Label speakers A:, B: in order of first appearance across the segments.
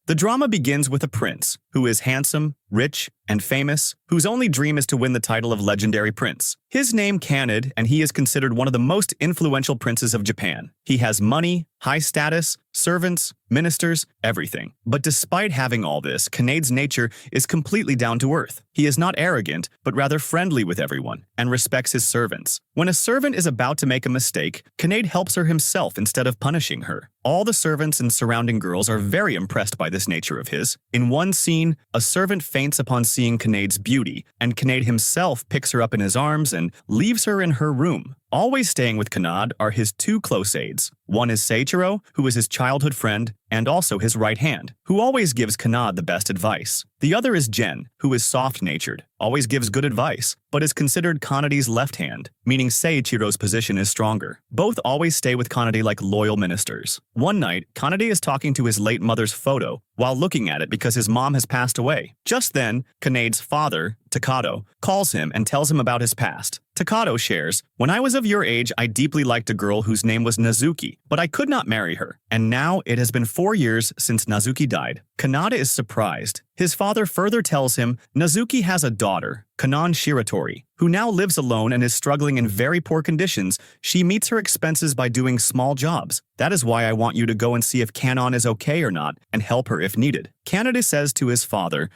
A: The drama begins with a prince who is handsome, rich, and famous, whose only dream is to win the title of legendary prince. His name Kaned, and he is considered one of the most influential princes of Japan. He has money, high status, servants, ministers, everything. But despite having all this, Kaned's nature is completely down to earth. He is not arrogant, but rather friendly with everyone, and respects his servants. When a servant is about to make a mistake, Kaned helps her himself instead of punishing her. All the servants and surrounding girls are very impressed by this nature of his. In one scene, a servant faints upon seeing Kaned's beauty, and Kaned himself picks her up in his arms and leaves her in her room. Always staying with Kaned are his two close aides. One is Seiichiro, who is his childhood friend, and also his right hand, who always gives Kaned the best advice. The other is Gen, who is soft-natured, always gives good advice, but is considered Kanede's left hand, meaning Seiichiro's position is stronger. Both always stay with Kanede like loyal ministers. One night, Kanede is talking to his late mother's photo while looking at it because his mom has passed away. Just then, Kanede's father, Takado, calls him and tells him about his past. Takado shares, "When I was of your age, I deeply liked a girl whose name was Nazuki, but I could not marry her. And now it has been 4 years since Nazuki died." Kanade is surprised. His father further tells him Nazuki has a daughter, Kanon Shiratori, who now lives alone and is struggling in very poor conditions. She meets her expenses by doing small jobs. That is why I want you to go and see if Kanon is okay or not and help her if needed. Kanade says to his father,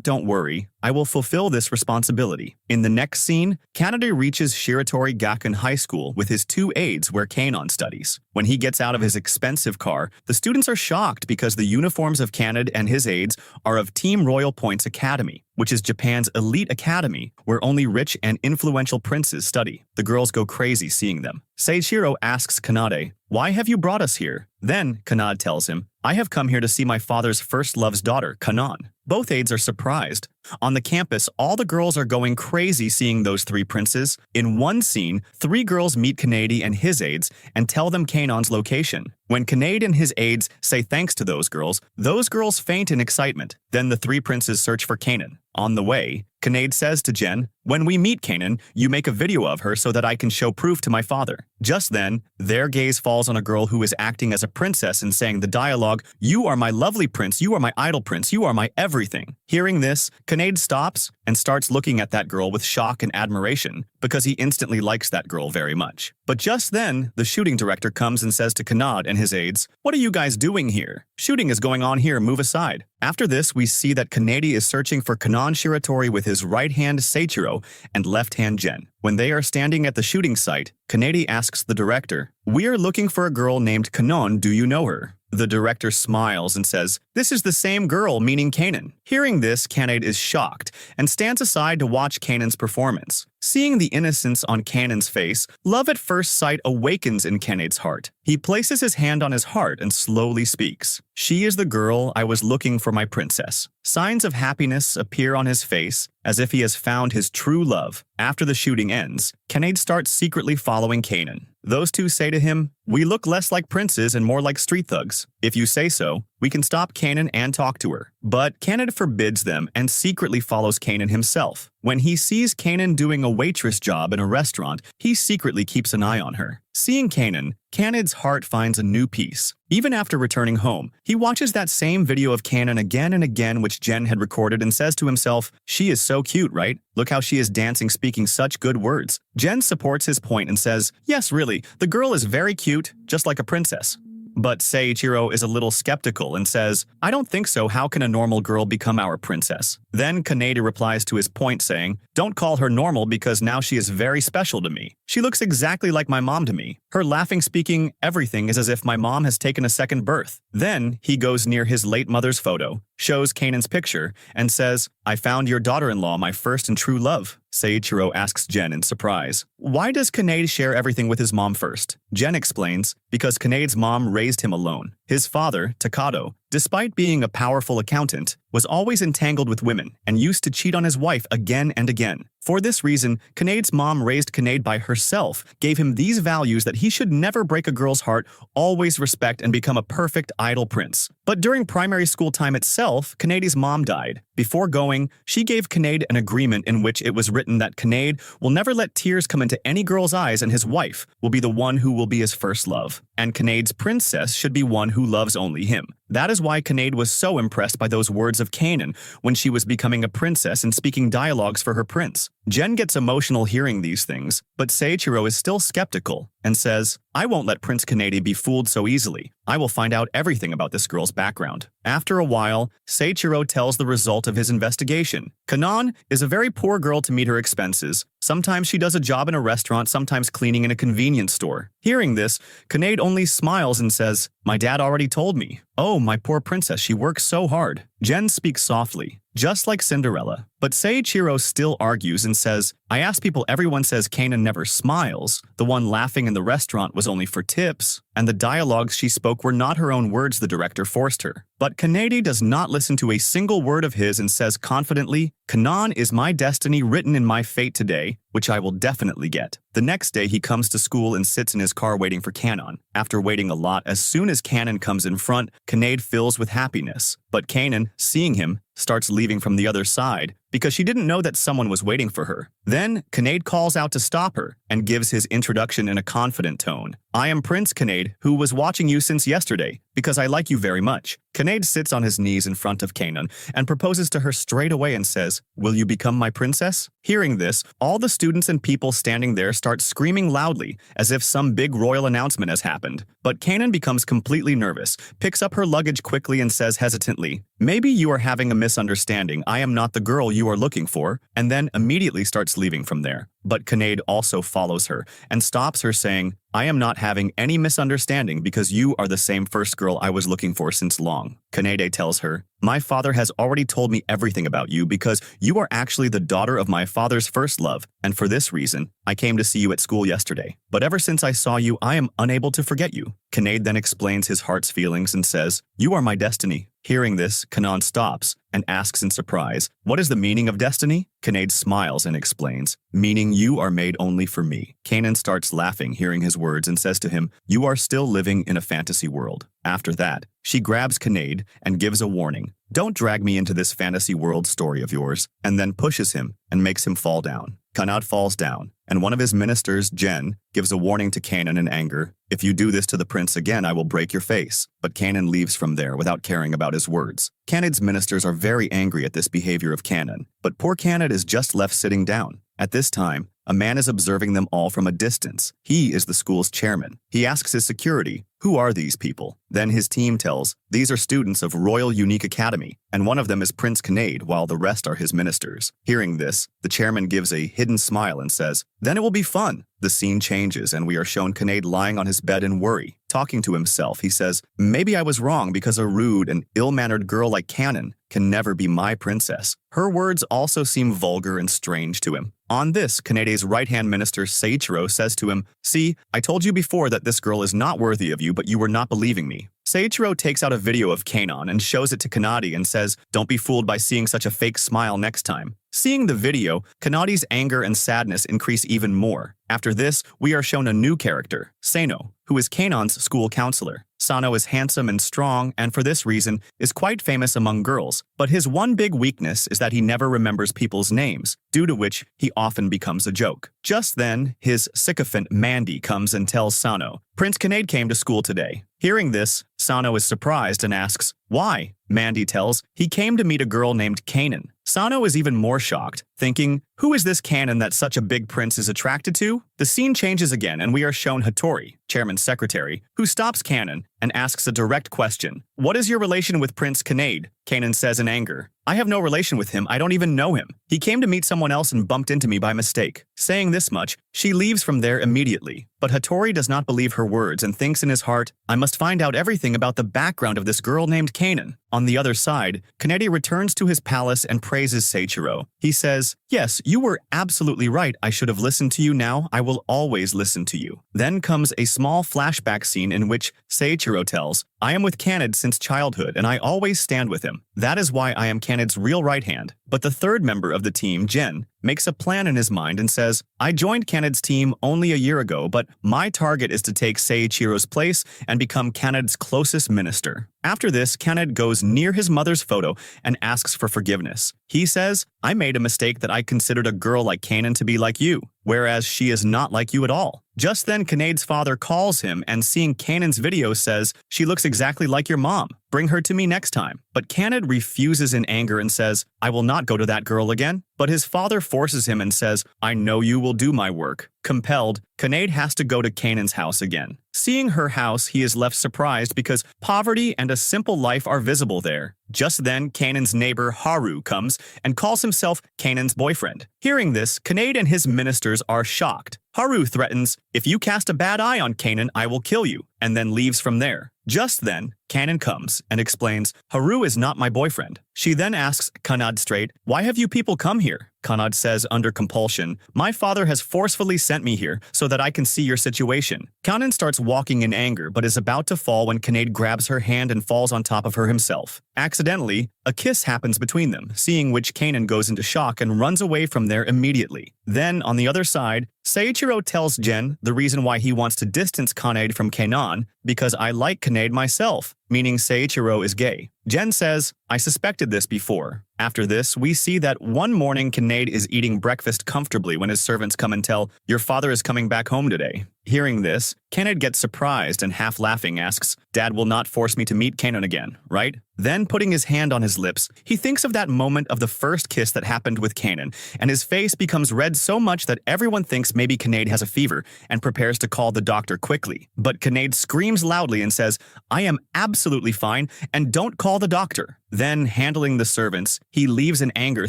A: don't worry, I will fulfill this responsibility." In the next scene, Kanade reaches Shiratori Gakuen High School with his two aides where Kanon studies. When he gets out of his expensive car, the students are shocked because the uniforms of Kanade and his aides are of Team Royal Points Academy, which is Japan's elite academy where only rich and influential princes study. The girls go crazy seeing them. Seiichiro asks Kanade, "Why have you brought us here?" Then Kanade tells him, "I have come here to see my father's first love's daughter, Kanon." Both aides are surprised. On the campus, all the girls are going crazy seeing those three princes. In one scene, 3 girls meet Kanade and his aides and tell them Kanon's location. When Kanade and his aides say thanks to those girls faint in excitement. Then the 3 princes search for Kanon. On the way, Kanade says to Gen, "When we meet Kanon, you make a video of her so that I can show proof to my father." Just then, their gaze falls on a girl who is acting as a princess and saying the dialogue, "You are my lovely prince, you are my idol prince, you are my everything." Hearing this, Kanade stops and starts looking at that girl with shock and admiration because he instantly likes that girl very much. But just then, the shooting director comes and says to Kanade and his aides, "What are you guys doing here? Shooting is going on here, move aside." After this, we see that Kanade is searching for Kanon Shiratori with his right hand Seiichiro and left hand Gen. When they are standing at the shooting site, Kanade asks the director, "We are looking for a girl named Kanon, do you know her?" The director smiles and says, "This is the same girl, meaning Kanon." Hearing this, Kanade is shocked and stands aside to watch Kanon's performance. Seeing the innocence on Kanon's face, love at first sight awakens in Kanade's heart. He places his hand on his heart and slowly speaks. "She is the girl I was looking for, my princess." Signs of happiness appear on his face, as if he has found his true love. After the shooting ends, Kanade starts secretly following Kanon. Those two say to him, "We look less like princes and more like street thugs. If you say so, we can stop Kanon and talk to her." But Kanade forbids them and secretly follows Kanon himself. When he sees Kanon doing a waitress job in a restaurant, he secretly keeps an eye on her. Seeing Kanon, Kanade's heart finds a new peace. Even after returning home, he watches that same video of Kanon again and again which Gen had recorded and says to himself, "She is so cute, right? Look how she is dancing, speaking such good words." Gen supports his point and says, "Yes, really, the girl is very cute, just like a princess." But Seiichiro is a little skeptical and says, "I don't think so. How can a normal girl become our princess?" Then Kanade replies to his point saying, "Don't call her normal because now she is very special to me. She looks exactly like my mom to me. Her laughing, speaking, everything is as if my mom has taken a second birth." Then he goes near his late mother's photo, shows Kanon's picture, and says, "I found your daughter-in-law, my first and true love." Seiichiro asks Gen in surprise, "Why does Kanade share everything with his mom first?" Gen explains, "Because Kanade's mom raised him alone. His father, Takado, despite being a powerful accountant, was always entangled with women and used to cheat on his wife again and again. For this reason, Kanade's mom raised Kanade by herself, gave him these values that he should never break a girl's heart, always respect and become a perfect idol prince. But during primary school time itself, Kanade's mom died. Before going, she gave Kanade an agreement in which it was written that Kanade will never let tears come into any girl's eyes and his wife will be the one who will be his first love. and Kanade's princess should be one who loves only him. That is why Kanade was so impressed by those words of Kanan when she was becoming a princess and speaking dialogues for her prince. Jen gets emotional hearing these things, but Seiichiro is still skeptical and says, I won't let Prince Kanade be fooled so easily. I will find out everything about this girl's background. After a while, Seiichiro tells the result of his investigation. Kanan is a very poor girl to meet her expenses. Sometimes she does a job in a restaurant, sometimes cleaning in a convenience store. Hearing this, Kanade only smiles and says, my dad already told me. Oh, my poor princess, she works so hard. Jen speaks softly, just like Cinderella. But Seiichiro still argues and says, I ask people, everyone says Kanan never smiles. The one laughing in the restaurant was only for tips, and the dialogues she spoke were not her own words, the director forced her. But Kanade does not listen to a single word of his and says confidently, Kanan is my destiny written in my fate today, which I will definitely get. The next day he comes to school and sits in his car waiting for Kanan. After waiting a lot, as soon as Kanan comes in front, Kanade fills with happiness. But Kanan, seeing him, starts leaving from the other side because she didn't know that someone was waiting for her. Then, Kanade calls out to stop her and gives his introduction in a confident tone. I am Prince Kanade, who was watching you since yesterday, because I like you very much. Kanade sits on his knees in front of Kanan and proposes to her straight away and says, will you become my princess? Hearing this, all the students and people standing there start screaming loudly, as if some big royal announcement has happened. But Kanan becomes completely nervous, picks up her luggage quickly and says hesitantly, maybe you are having a misunderstanding, I am not the girl you are looking for, and then immediately starts leaving from there. But Kanade also follows her and stops her saying, I am not having any misunderstanding because you are the same first girl I was looking for since long. Kanade tells her, my father has already told me everything about you because you are actually the daughter of my father's first love, and for this reason, I came to see you at school yesterday. But ever since I saw you, I am unable to forget you. Kanade then explains his heart's feelings and says, you are my destiny. Hearing this, Kanan stops and asks in surprise, what is the meaning of destiny? Kanade smiles and explains, meaning you are made only for me. Kanan starts laughing hearing his words and says to him, you are still living in a fantasy world. After that, she grabs Kanade and gives a warning, don't drag me into this fantasy world story of yours, and then pushes him and makes him fall down. Kanade falls down, and one of his ministers, Jen, gives a warning to Kanan in anger, if you do this to the prince again, I will break your face. But Kanan leaves from there without caring about his words. Kanade's ministers are very angry at this behavior of Kanan, but poor Kanade is just left sitting down. At this time, a man is observing them all from a distance. He is the school's chairman. He asks his security, who are these people? Then his team tells, these are students of Royal Unique Academy, and one of them is Prince Kanade, while the rest are his ministers. Hearing this, the chairman gives a hidden smile and says, then it will be fun. The scene changes and we are shown Kanade lying on his bed in worry. Talking to himself, he says, maybe I was wrong because a rude and ill-mannered girl like Kanan can never be my princess. Her words also seem vulgar and strange to him. On this, Kanade's right-hand minister Seiichiro says to him, see, I told you before that this girl is not worthy of you, but you were not believing me. Seiichiro takes out a video of Kanan and shows it to Kanade and says, don't be fooled by seeing such a fake smile next time. Seeing the video, Kanade's anger and sadness increase even more. After this, we are shown a new character, Sano, who is Kanan's school counselor. Sano is handsome and strong, and for this reason, is quite famous among girls. But his one big weakness is that he never remembers people's names, due to which he often becomes a joke. Just then, his sycophant Mandy comes and tells Sano, Prince Kanade came to school today. Hearing this, Sano is surprised and asks, why? Mandy tells, he came to meet a girl named Kanan. Sano is even more shocked, thinking, who is this Kanan that such a big prince is attracted to? The scene changes again and we are shown Hattori, chairman's secretary, who stops Kanan and asks a direct question. What is your relation with Prince Kanade? Kanan says in anger, I have no relation with him, I don't even know him. He came to meet someone else and bumped into me by mistake. Saying this much, she leaves from there immediately. But Hattori does not believe her words and thinks in his heart, I must find out everything about the background of this girl named Kanan. On the other side, Kanade returns to his palace and praises Seiichiro. He says, yes, you were absolutely right, I should have listened to you now, I will always listen to you. Then comes a small flashback scene in which Seiichiro tells, I am with Kanade since childhood and I always stand with him. That is why I am Kanade's real right hand. But the third member of the team, Jen, makes a plan in his mind and says, I joined Kanade's team only a year ago, but my target is to take Seiichiro's place and become Kanade's closest minister. After this, Kanade goes near his mother's photo and asks for forgiveness. He says, I made a mistake that I considered a girl like Kanan to be like you, whereas she is not like you at all. Just then, Kanade's father calls him and seeing Kanan's video says, she looks exactly like your mom. Bring her to me next time. But Kanade refuses in anger and says, I will not go to that girl again. But his father forces him and says, I know you will do my work. Compelled, Kanade has to go to Kanan's house again. Seeing her house, he is left surprised because poverty and a simple life are visible there. Just then, Kanan's neighbor Haru comes and calls himself Kanan's boyfriend. Hearing this, Kanade and his ministers are shocked. Haru threatens, if you cast a bad eye on Kanan, I will kill you, and then leaves from there. Just then, Kanan comes and explains, Haru is not my boyfriend. She then asks Kanade straight, why have you people come here? Kanade says under compulsion, my father has forcefully sent me here so that I can see your situation. Kanan starts walking in anger but is about to fall when Kanade grabs her hand and falls on top of her himself. Accidentally, a kiss happens between them, seeing which Kanan goes into shock and runs away from there immediately. Then, on the other side, Seiichiro tells Gen the reason why he wants to distance Kanade from Kanan, because I like Kanade myself, meaning Seiichiro is gay. Gen says, I suspected this before. After this, we see that one morning Kanade is eating breakfast comfortably when his servants come and tell, your father is coming back home today. Hearing this, Kanade gets surprised and half laughing asks, Dad will not force me to meet Kanan again, right? Then, putting his hand on his lips, he thinks of that moment of the first kiss that happened with Kanan, and his face becomes red so much that everyone thinks maybe Kanade has a fever and prepares to call the doctor quickly. But Kanade screams loudly and says, I am absolutely fine, and don't call the doctor. Then, handling the servants, he leaves in anger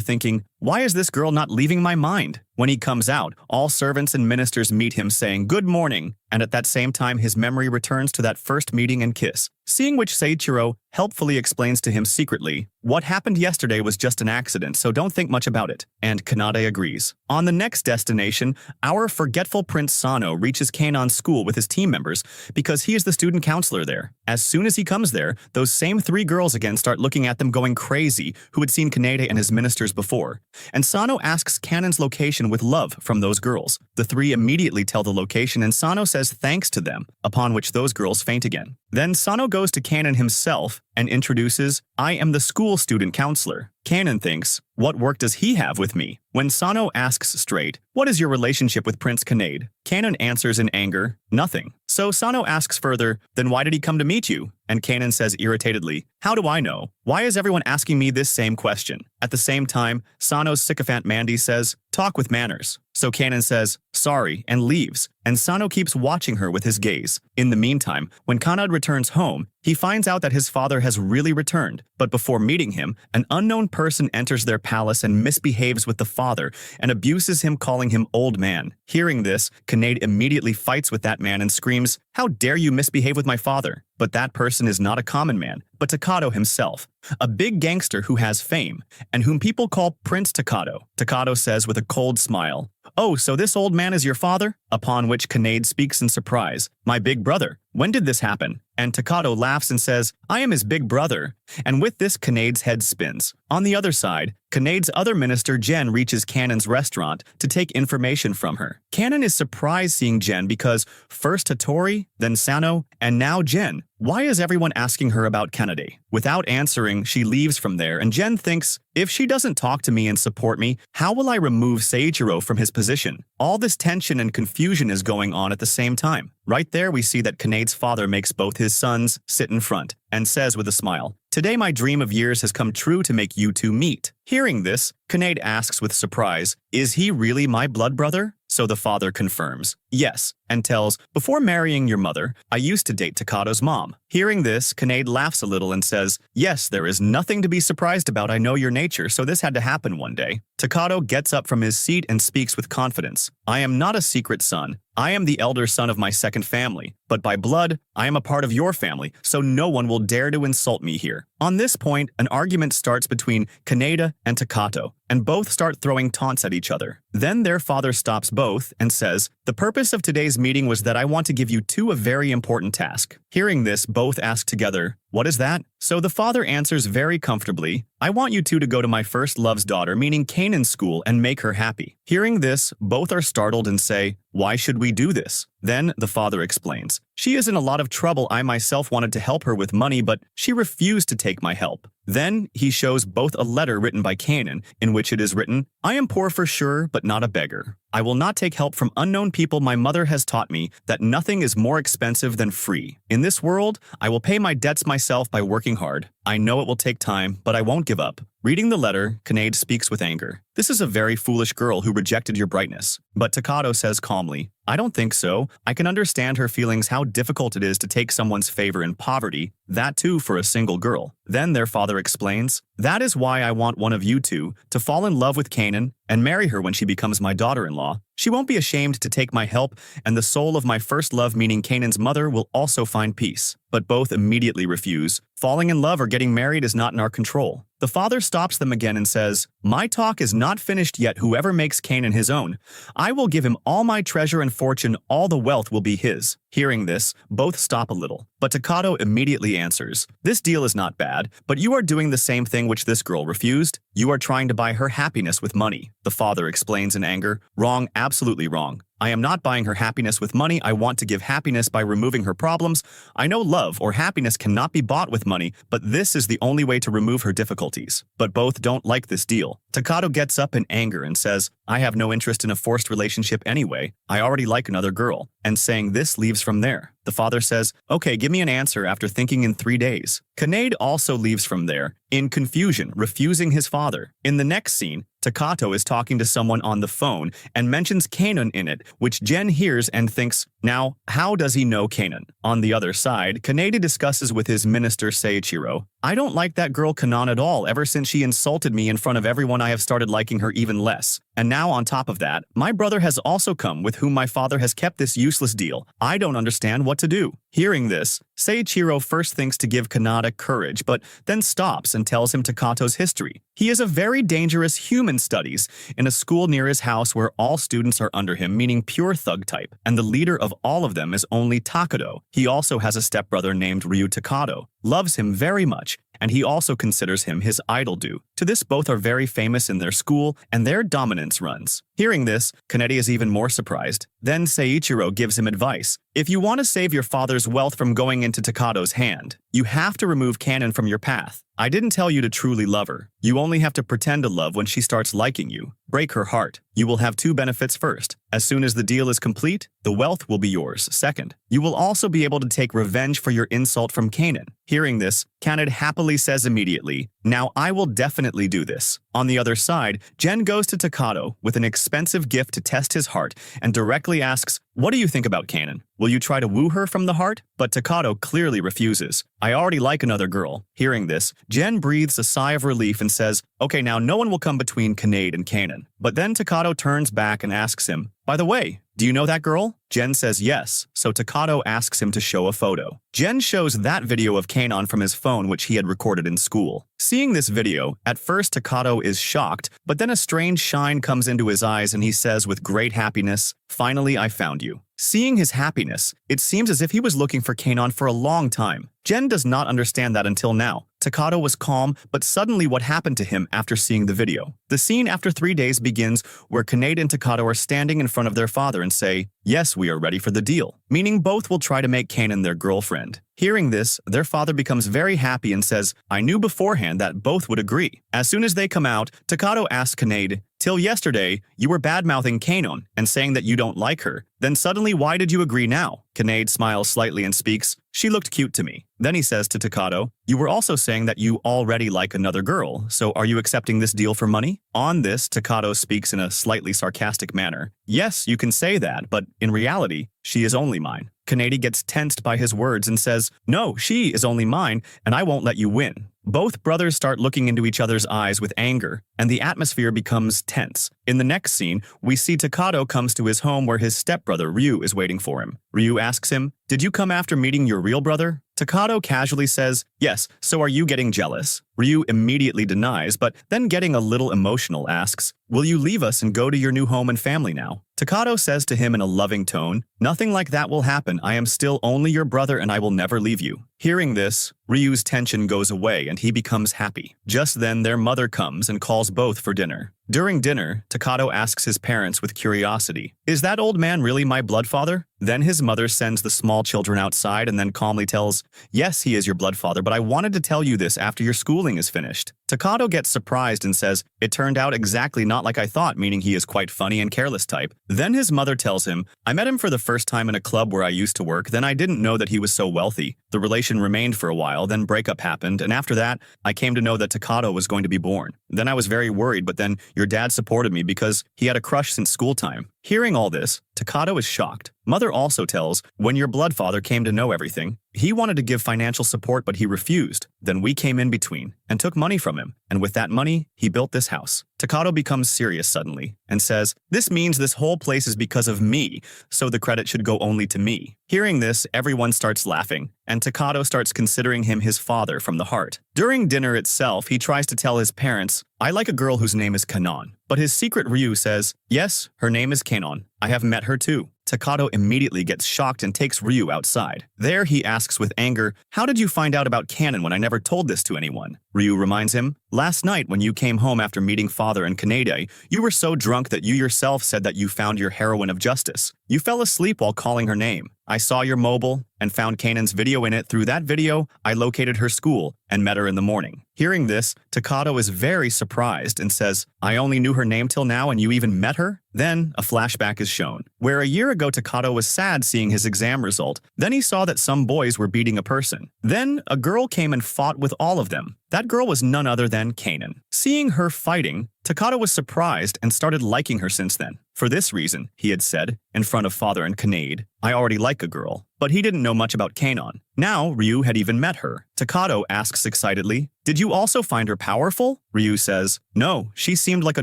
A: thinking, why is this girl not leaving my mind? When he comes out, all servants and ministers meet him saying, good morning, and at that same time his memory returns to that first meeting and kiss. Seeing which Seiichiro helpfully explains to him secretly, what happened yesterday was just an accident, so don't think much about it. And Kanade agrees. On the next destination, our forgetful Prince Sano reaches Kanan's school with his team members because he is the student counselor there. As soon as he comes there, those same three girls again start looking at them going crazy who had seen Kanade and his ministers before. And Sano asks Kanan's location with love from those girls. The three immediately tell the location and Sano says thanks to them, upon which those girls faint again. Then Sano goes to Kanan himself and introduces, I am the school student counselor. Kanan thinks, what work does he have with me? When Sano asks straight, what is your relationship with Prince Kanade? Kanan answers in anger, nothing. So Sano asks further, then why did he come to meet you? And Kanan says irritatedly, how do I know? Why is everyone asking me this same question? At the same time, Sano's sycophant Mandy says, talk with manners. So Kanan says, sorry, and leaves, and Sano keeps watching her with his gaze. In the meantime, when Kanade returns home, he finds out that his father has really returned, but before meeting him, an unknown person enters their palace and misbehaves with the father and abuses him, calling him old man. Hearing this, Kanade immediately fights with that man and screams, how dare you misbehave with my father? But that person is not a common man, but Takato himself, a big gangster who has fame, and whom people call Prince Takato. Takato says with a cold smile, oh, so this old man is your father? Upon which Kanade speaks in surprise, my big brother. When did this happen? And Takato laughs and says, I am his big brother. And with this, Kanade's head spins. On the other side, Kanade's other minister, Gen, reaches Kanan's restaurant to take information from her. Kanan is surprised seeing Gen because first Hattori, then Sano, and now Gen. Why is everyone asking her about Kanade? Without answering, she leaves from there, and Gen thinks, if she doesn't talk to me and support me, how will I remove Seiichiro from his position? All this tension and confusion is going on at the same time. Right there, we see that Kanade's father makes both his sons sit in front and says with a smile, today my dream of years has come true to make you two meet. Hearing this, Kanade asks with surprise, is he really my blood brother? So the father confirms, yes, and tells, before marrying your mother, I used to date Takato's mom. Hearing this, Kanade laughs a little and says, yes, there is nothing to be surprised about, I know your nature, so this had to happen one day. Takato gets up from his seat and speaks with confidence, I am not a secret son. I am the elder son of my second family, but by blood, I am a part of your family, so no one will dare to insult me here. On this point, an argument starts between Kanade and Takato, and both start throwing taunts at each other. Then their father stops both and says, the purpose of today's meeting was that I want to give you two a very important task. Hearing this, both ask together, what is that? So the father answers very comfortably, I want you two to go to my first love's daughter, meaning Kanan's school, and make her happy. Hearing this, both are startled and say, why should we do this? Then the father explains, she is in a lot of trouble. I myself wanted to help her with money, but she refused to take my help. Then he shows both a letter written by Kanan, in which it is written, "I am poor for sure, but not a beggar. I will not take help from unknown people. My mother has taught me that nothing is more expensive than free. In this world, I will pay my debts myself by working hard. I know it will take time, but I won't give up." Reading the letter, Kanade speaks with anger. "This is a very foolish girl who rejected your brightness." But Takato says calmly, "I don't think so. I can understand her feelings, how difficult it is to take someone's favor in poverty, that too for a single girl." Then their father explains, "That is why I want one of you two to fall in love with Kanan and marry her when she becomes my daughter-in-law. She won't be ashamed to take my help, and the soul of my first love, meaning Kanan's mother, will also find peace." But both immediately refuse. Falling in love or getting married is not in our control. The father stops them again and says, "My talk is not finished yet. Whoever makes Kanan his own, I will give him all my treasure and fortune. All the wealth will be his." Hearing this, both stop a little. But Takato immediately answers, "This deal is not bad, but you are doing the same thing which this girl refused. You are trying to buy her happiness with money." The father explains in anger, "Wrong, absolutely wrong. I am not buying her happiness with money. I want to give happiness by removing her problems. I know love or happiness cannot be bought with money, but this is the only way to remove her difficulties." But both don't like this deal. Takato gets up in anger and says, "I have no interest in a forced relationship anyway. I already like another girl." And saying this leaves from there. The father says, "Okay, give me an answer after thinking in 3 days." Kanade also leaves from there, in confusion, refusing his father. In the next scene, Takato is talking to someone on the phone and mentions Kanan in it, which Jen hears and thinks, now, how does he know Kanan? On the other side, Kanade discusses with his minister Seiichiro, "I don't like that girl Kanan at all. Ever since she insulted me in front of everyone, I have started liking her even less. And now on top of that, my brother has also come with whom my father has kept this useless deal. I don't understand what to do." Hearing this, Seiichiro first thinks to give Kanade courage, but then stops and tells him Takato's history. He is a very dangerous human studies in a school near his house where all students are under him, meaning pure thug type, and the leader of all of them is only Takato. He also has a stepbrother named Ryu Takato, loves him very much, and he also considers him his idol due to this. Both are very famous in their school, and their dominance runs. Hearing this, Kanade is even more surprised. Then Seiichiro gives him advice. "If you want to save your father's wealth from going into Takato's hand, you have to remove Kanan from your path. I didn't tell you to truly love her. You only have to pretend to love when she starts liking you. Break her heart. You will have two benefits. First, as soon as the deal is complete, the wealth will be yours. Second, you will also be able to take revenge for your insult from Kanan." Hearing this, Kanade happily says immediately, "Now I will definitely do this." On the other side, Jen goes to Takato with an expensive gift to test his heart and directly asks, "What do you think about Kanan? Will you try to woo her from the heart?" But Takato clearly refuses. "I already like another girl." Hearing this, Jen breathes a sigh of relief and says, "Okay, now no one will come between Kanade and Kanan." But then Takato turns back and asks him, "By the way, do you know that girl?" Jen says yes, so Takato asks him to show a photo. Jen shows that video of Kanan from his phone which he had recorded in school. Seeing this video, at first Takato is shocked, but then a strange shine comes into his eyes and he says with great happiness, "Finally, I found you." Seeing his happiness, it seems as if he was looking for Kanan for a long time. Jen does not understand that until now. Takato was calm, but suddenly what happened to him after seeing the video? The scene after 3 days begins where Kanade and Takato are standing in front of their father and say, "Yes, we are ready for the deal," meaning both will try to make Kanan their girlfriend. Hearing this, their father becomes very happy and says, "I knew beforehand that both would agree." As soon as they come out, Takato asks Kanade, "Till yesterday, you were bad-mouthing Kanan and saying that you don't like her. Then suddenly why did you agree now?" Kanade smiles slightly and speaks, "She looked cute to me." Then he says to Takato, "You were also saying that you already like another girl, so are you accepting this deal for money?" On this, Takato speaks in a slightly sarcastic manner. "Yes, you can say that, but in reality, she is only mine." Kanade gets tensed by his words and says, "No, she is only mine, and I won't let you win." Both brothers start looking into each other's eyes with anger, and the atmosphere becomes tense. In the next scene, we see Takato comes to his home where his stepbrother Ryu is waiting for him. Ryu asks him, "Did you come after meeting your real brother?" Takato casually says, "Yes, so are you getting jealous?" Ryu immediately denies, but then getting a little emotional asks, "Will you leave us and go to your new home and family now?" Takato says to him in a loving tone, "Nothing like that will happen. I am still only your brother and I will never leave you." Hearing this, Ryu's tension goes away and he becomes happy. Just then, their mother comes and calls both for dinner. During dinner, Takato asks his parents with curiosity, "Is that old man really my blood father?" Then his mother sends the small children outside and then calmly tells, "Yes, he is your blood father, but I wanted to tell you this after your schooling is finished." Takato gets surprised and says, "It turned out exactly not like I thought," meaning he is quite funny and careless type. Then his mother tells him, "I met him for the first time in a club where I used to work, then I didn't know that he was so wealthy. The relation remained for a while, then breakup happened, and after that, I came to know that Takato was going to be born. Then I was very worried, but then your dad supported me because he had a crush since school time." Hearing all this, Takato is shocked. Mother also tells, "When your blood father came to know everything, he wanted to give financial support but he refused. Then we came in between and took money from him, and with that money, he built this house." Takato becomes serious suddenly and says, "This means this whole place is because of me, so the credit should go only to me." Hearing this, everyone starts laughing, and Takato starts considering him his father from the heart. During dinner itself, he tries to tell his parents, "I like a girl whose name is Kanon." But his secret Ryu says, "Yes, her name is Kanon. I have met her too." Takato immediately gets shocked and takes Ryu outside. There he asks with anger, "How did you find out about Kanon when I never told this to anyone?" Ryu reminds him, "Last night when you came home after meeting father and Kanade, you were so drunk that you yourself said that you found your heroine of justice. You fell asleep while calling her name. I saw your mobile and found Kanon's video in it. Through that video, I located her school and met her in the morning." Hearing this, Takato is very surprised and says, "I only knew her name till now and you even met her?" Then, a flashback is shown, where a year ago Takato was sad seeing his exam result. Then he saw that some boys were beating a person. Then, a girl came and fought with all of them. That girl was none other than Kanon. Seeing her fighting, Takato was surprised and started liking her since then. For this reason, he had said, in front of father and Kanade, "I already like a girl." But he didn't know much about Kanon. Now, Ryu had even met her. Takato asks excitedly, "Did you also find her powerful?" Ryu says, "No, she seemed like a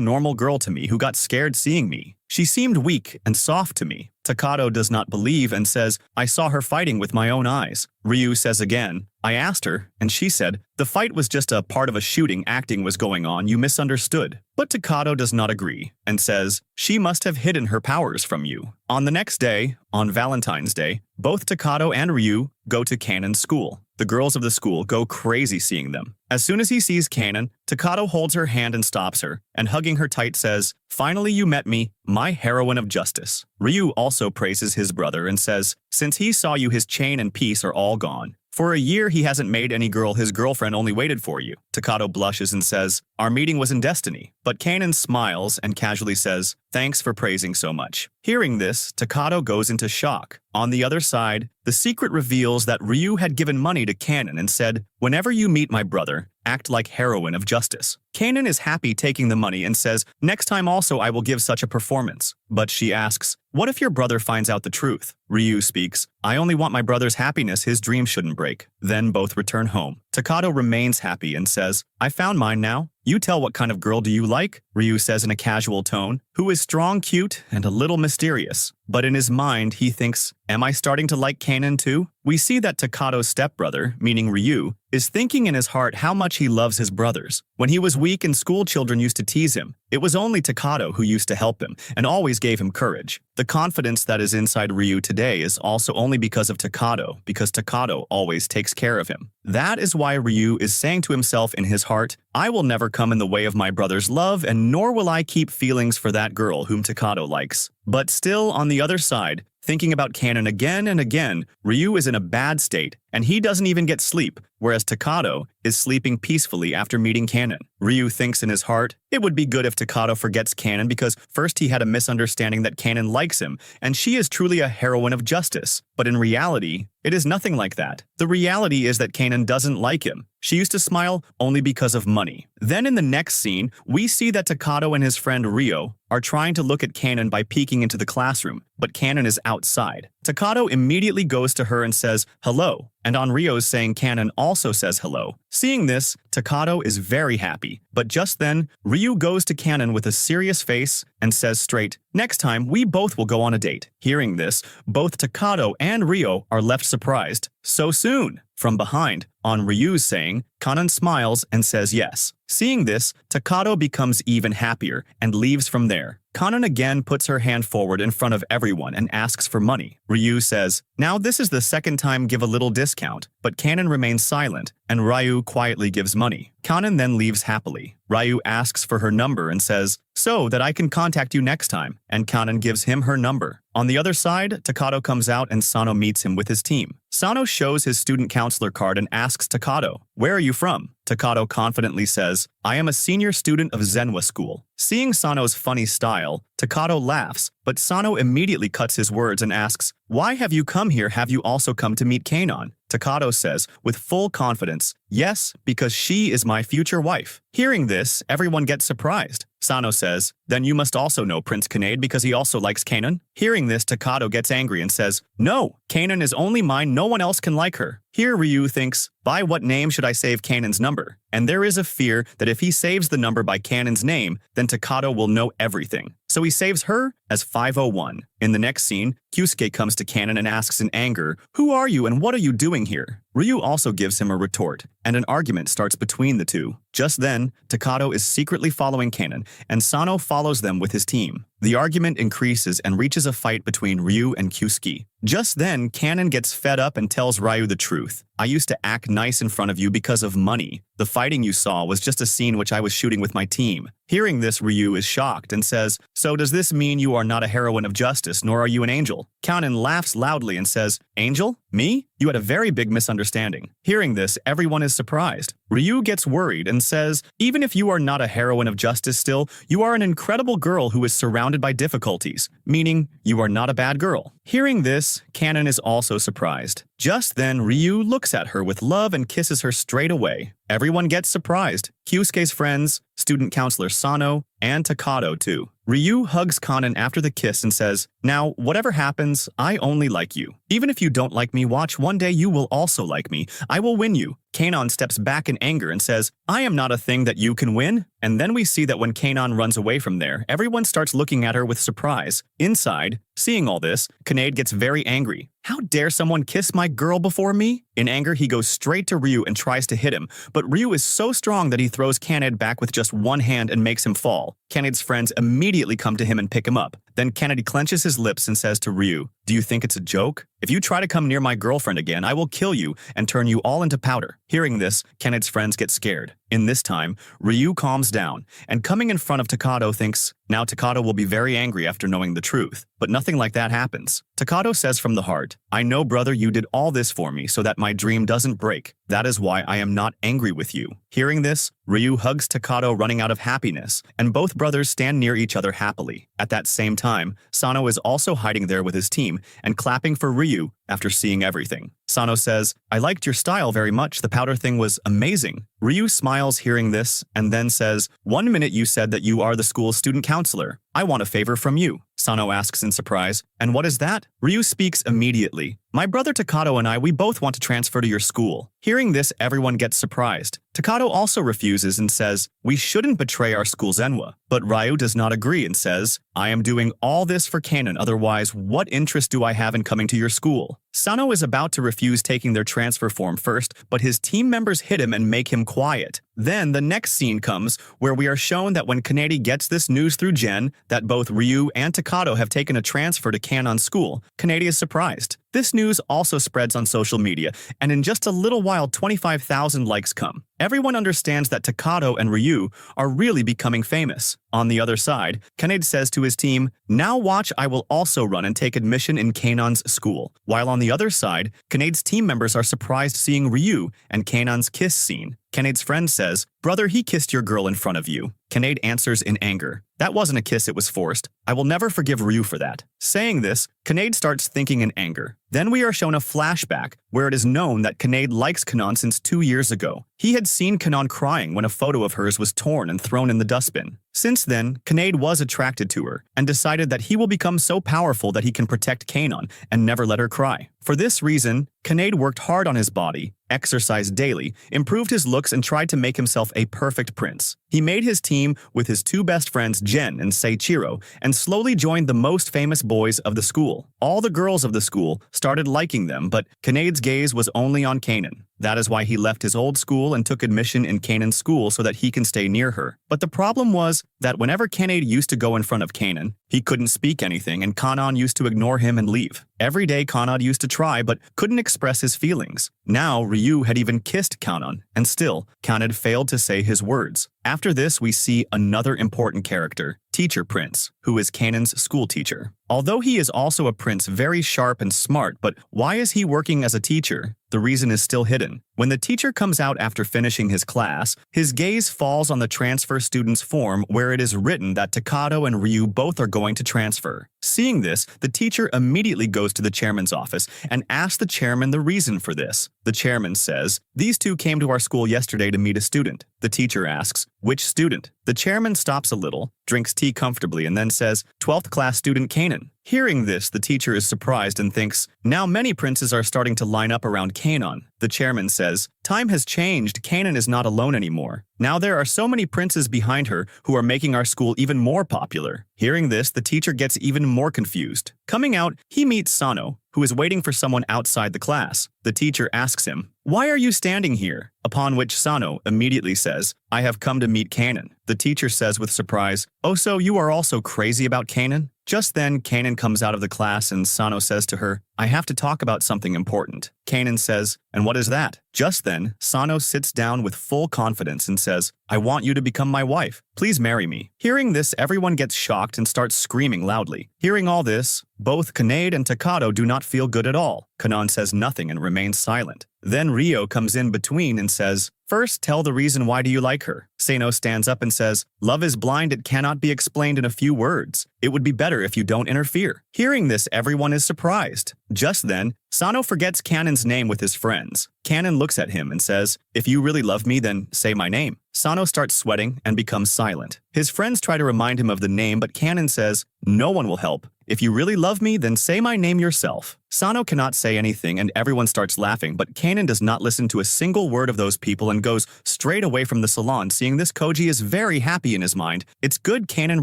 A: normal girl to me who got scared seeing me. She seemed weak and soft to me." Takato does not believe and says, "I saw her fighting with my own eyes." Ryu says again, "I asked her, and she said, the fight was just a part of a shooting, acting was going on, you misunderstood." But Takato does not agree, and says, "She must have hidden her powers from you." On the next day, on Valentine's Day, both Takato and Ryu go to Kanon's school. The girls of the school go crazy seeing them. As soon as he sees Kanon, Takato holds her hand and stops her, and hugging her tight says, "Finally you met me, my heroine of justice." Ryu also praises his brother and says, "Since he saw you, his chain and piece are all gone. For a year he hasn't made any girl his girlfriend, only waited for you." Takato blushes and says, "Our meeting was in destiny." But Kanon smiles and casually says, "Thanks for praising so much." Hearing this, Takato goes into shock. On the other side, the secret reveals that Ryu had given money to Kanon and said, "Whenever you meet my brother, act like heroine of justice." Kanon is happy taking the money and says, "Next time also I will give such a performance." But she asks, "What if your brother finds out the truth?" Ryu speaks, "I only want my brother's happiness, his dream shouldn't break." Then both return home. Takato remains happy and says, "I found mine now. You tell, what kind of girl do you like?" Ryu says in a casual tone, "Who is strong, cute, and a little mysterious." But in his mind, he thinks, "Am I starting to like Kanon too?" We see that Takato's stepbrother, meaning Ryu, is thinking in his heart how much he loves his brothers. When he was weak and school children used to tease him, it was only Takato who used to help him and always gave him courage. The confidence that is inside Ryu today is also only because of Takato, because Takato always takes care of him. That is why Ryu is saying to himself in his heart, "I will never come in the way of my brother's love, and nor will I keep feelings for that girl whom Takato likes." But still, on the other side, thinking about Kanon again and again, Ryu is in a bad state, and he doesn't even get sleep, whereas Takato is sleeping peacefully after meeting Kanon. Ryu thinks in his heart, it would be good if Takato forgets Kanon because first he had a misunderstanding that Kanon likes him, and she is truly a heroine of justice. But in reality, it is nothing like that. The reality is that Kanon doesn't like him. She used to smile only because of money. Then in the next scene, we see that Takato and his friend Rio are trying to look at Kanon by peeking into the classroom, but Kanon is outside. Takato immediately goes to her and says, "Hello," and on Rio's saying Kanon also says hello. Seeing this, Takato is very happy, but just then, Ryu goes to Kanon with a serious face and says straight, "Next time, we both will go on a date." Hearing this, both Takato and Rio are left surprised. So soon! From behind, On Ryu's saying, Kanan smiles and says yes. Seeing this, Takato becomes even happier and leaves from there. Kanan again puts her hand forward in front of everyone and asks for money. Ryu says, "Now this is the second time give a little discount," but Kanan remains silent, and Ryu quietly gives money. Kanan then leaves happily. Ryu asks for her number and says, "So that I can contact you next time," and Kanan gives him her number. On the other side, Takato comes out and Sano meets him with his team. Sano shows his student counselor card and asks Takato, "Where are you from?" Takato confidently says, "I am a senior student of Zenwa School." Seeing Sano's funny style, Takato laughs, but Sano immediately cuts his words and asks, "Why have you come here? Have you also come to meet Kanon?" Takato says, with full confidence, "Yes, because she is my future wife." Hearing this, everyone gets surprised. Sano says, "Then you must also know Prince Kanade because he also likes Kanon?" Hearing this, Takato gets angry and says, "No, Kanon is only mine, no one else can like her." Here Ryu thinks, by what name should I save Kanon's number? And there is a fear that if he saves the number by Kanon's name, then Takato will know everything. So he saves her as 501. In the next scene, Kyusuke comes to Kanon and asks in anger, "Who are you and what are you doing here?" Ryu also gives him a retort, and an argument starts between the two. Just then, Takato is secretly following Kanon, and Sano follows them with his team. The argument increases and reaches a fight between Ryu and Kyusuke. Just then, Kanon gets fed up and tells Ryu the truth. "I used to act nice in front of you because of money. The fighting you saw was just a scene which I was shooting with my team." Hearing this, Ryu is shocked and says, "So does this mean you are not a heroine of justice, nor are you an angel?" Kanon laughs loudly and says, "Angel? Me? You had a very big misunderstanding." Hearing this, everyone is surprised. Ryu gets worried and says, "Even if you are not a heroine of justice still, you are an incredible girl who is surrounded by difficulties," meaning you are not a bad girl. Hearing this, Kanon is also surprised. Just then, Ryu looks at her with love and kisses her straight away. Everyone gets surprised. Kyusuke's friends, student counselor Sano, and Takato too. Ryu hugs Kanon after the kiss and says, "Now, whatever happens, I only like you. Even if you don't like me, watch, one day you will also like me. I will win you." Kanon steps back in anger and says, "I am not a thing that you can win." And then we see that when Kanon runs away from there, everyone starts looking at her with surprise. Inside, seeing all this, Kanade gets very angry. "How dare someone kiss my girl before me?" In anger, he goes straight to Ryu and tries to hit him, but Ryu is so strong that he throws Kanade back with just one hand and makes him fall. Kanade's friends immediately come to him and pick him up. Then Kanade clenches his lips and says to Ryu, "Do you think it's a joke? If you try to come near my girlfriend again, I will kill you and turn you all into powder." Hearing this, Kanade's friends get scared. In this time, Ryu calms down, and coming in front of Takato thinks, now Takato will be very angry after knowing the truth. But nothing like that happens. Takato says from the heart, "I know, brother, you did all this for me so that my dream doesn't break. That is why I am not angry with you." Hearing this, Ryu hugs Takato running out of happiness, and both brothers stand near each other happily. At that same time, Sano is also hiding there with his team and clapping for Ryu after seeing everything. Sano says, "I liked your style very much. The powder thing was amazing." Ryu smiles hearing this and then says, "1 minute you said that you are the school's student counselor. I want a favor from you." Sano asks in surprise, "And what is that?" Ryu speaks immediately. "My brother Takato and we both want to transfer to your school." Hearing this, everyone gets surprised. Takato also refuses and says, "We shouldn't betray our school Zenwa." But Ryu does not agree and says, "I am doing all this for Kanon, otherwise what interest do I have in coming to your school?" Sano is about to refuse taking their transfer form first, but his team members hit him and make him quiet. Then the next scene comes, where we are shown that when Kanade gets this news through Jen, that both Ryu and Takato have taken a transfer to Kanon School, Kanade is surprised. This news also spreads on social media, and in just a little while 25,000 likes come. Everyone understands that Takato and Ryu are really becoming famous. On the other side, Kanade says to his team, "Now watch, I will also run and take admission in Kanon's school." While on the other side, Kanade's team members are surprised seeing Ryu and Kanon's kiss scene. Kanade's friend says, "Brother, he kissed your girl in front of you." Kanade answers in anger, "That wasn't a kiss, it was forced. I will never forgive Ryu for that." Saying this, Kanade starts thinking in anger. Then we are shown a flashback where it is known that Kanade likes Kanon since 2 years ago. He had seen Kanon crying when a photo of hers was torn and thrown in the dustbin. Since then, Kanade was attracted to her and decided that he will become so powerful that he can protect Kanon and never let her cry. For this reason, Kanade worked hard on his body, exercised daily, improved his looks, and tried to make himself a perfect prince. He made his team with his two best friends Jen and Seiichiro and slowly joined the most famous boys of the school. All the girls of the school started liking them, but Kanade's gaze was only on Kanon. That is why he left his old school and took admission in Kanan's school so that he can stay near her. But the problem was that whenever Kanade used to go in front of Kanan, he couldn't speak anything and Kanan used to ignore him and leave. Every day Kanad used to try but couldn't express his feelings. Now Ryu had even kissed Kanan, and still, Kanad failed to say his words. After this, we see another important character, Teacher Prince, who is Kanan's school teacher. Although he is also a prince very sharp and smart, but why is he working as a teacher? The reason is still hidden. When the teacher comes out after finishing his class, his gaze falls on the transfer student's form where it is written that Takato and Ryu both are going to transfer. Seeing this, the teacher immediately goes to the chairman's office and asks the chairman the reason for this. The chairman says, "These two came to our school yesterday to meet a student." The teacher asks, "Which student?" The chairman stops a little, drinks tea comfortably, and then says, "12th class student Kanan." Hearing this, the teacher is surprised and thinks, now many princes are starting to line up around Kanan. The chairman says, "Time has changed, Kanan is not alone anymore. Now there are so many princes behind her who are making our school even more popular." Hearing this, the teacher gets even more confused. Coming out, he meets Sano, who is waiting for someone outside the class. The teacher asks him, "Why are you standing here?" Upon which Sano immediately says, "I have come to meet Kanan." The teacher says with surprise, "Oh, so you are also crazy about Kanan?" Just then, Kanan comes out of the class and Sano says to her, "I have to talk about something important." Kanan says, "And what is that?" Just then, Sano sits down with full confidence and says, "I want you to become my wife. Please marry me." Hearing this, everyone gets shocked and starts screaming loudly. Hearing all this, both Kanade and Takato do not feel good at all. Kanan says nothing and remains silent. Then Rio comes in between and says, "First, tell the reason why do you like her?" Sano stands up and says, "Love is blind, it cannot be explained in a few words. It would be better if you don't interfere." Hearing this, everyone is surprised. Just then, Sano forgets Kanan's name with his friends. Kanan looks at him and says, "If you really love me, then say my name." Sano starts sweating and becomes silent. His friends try to remind him of the name, but Kanan says, "No one will help. If you really love me, then say my name yourself." Sano cannot say anything and everyone starts laughing, but Kanan does not listen to a single word of those people and goes straight away from the salon. Seeing this, Koji is very happy in his mind. It's good Kanan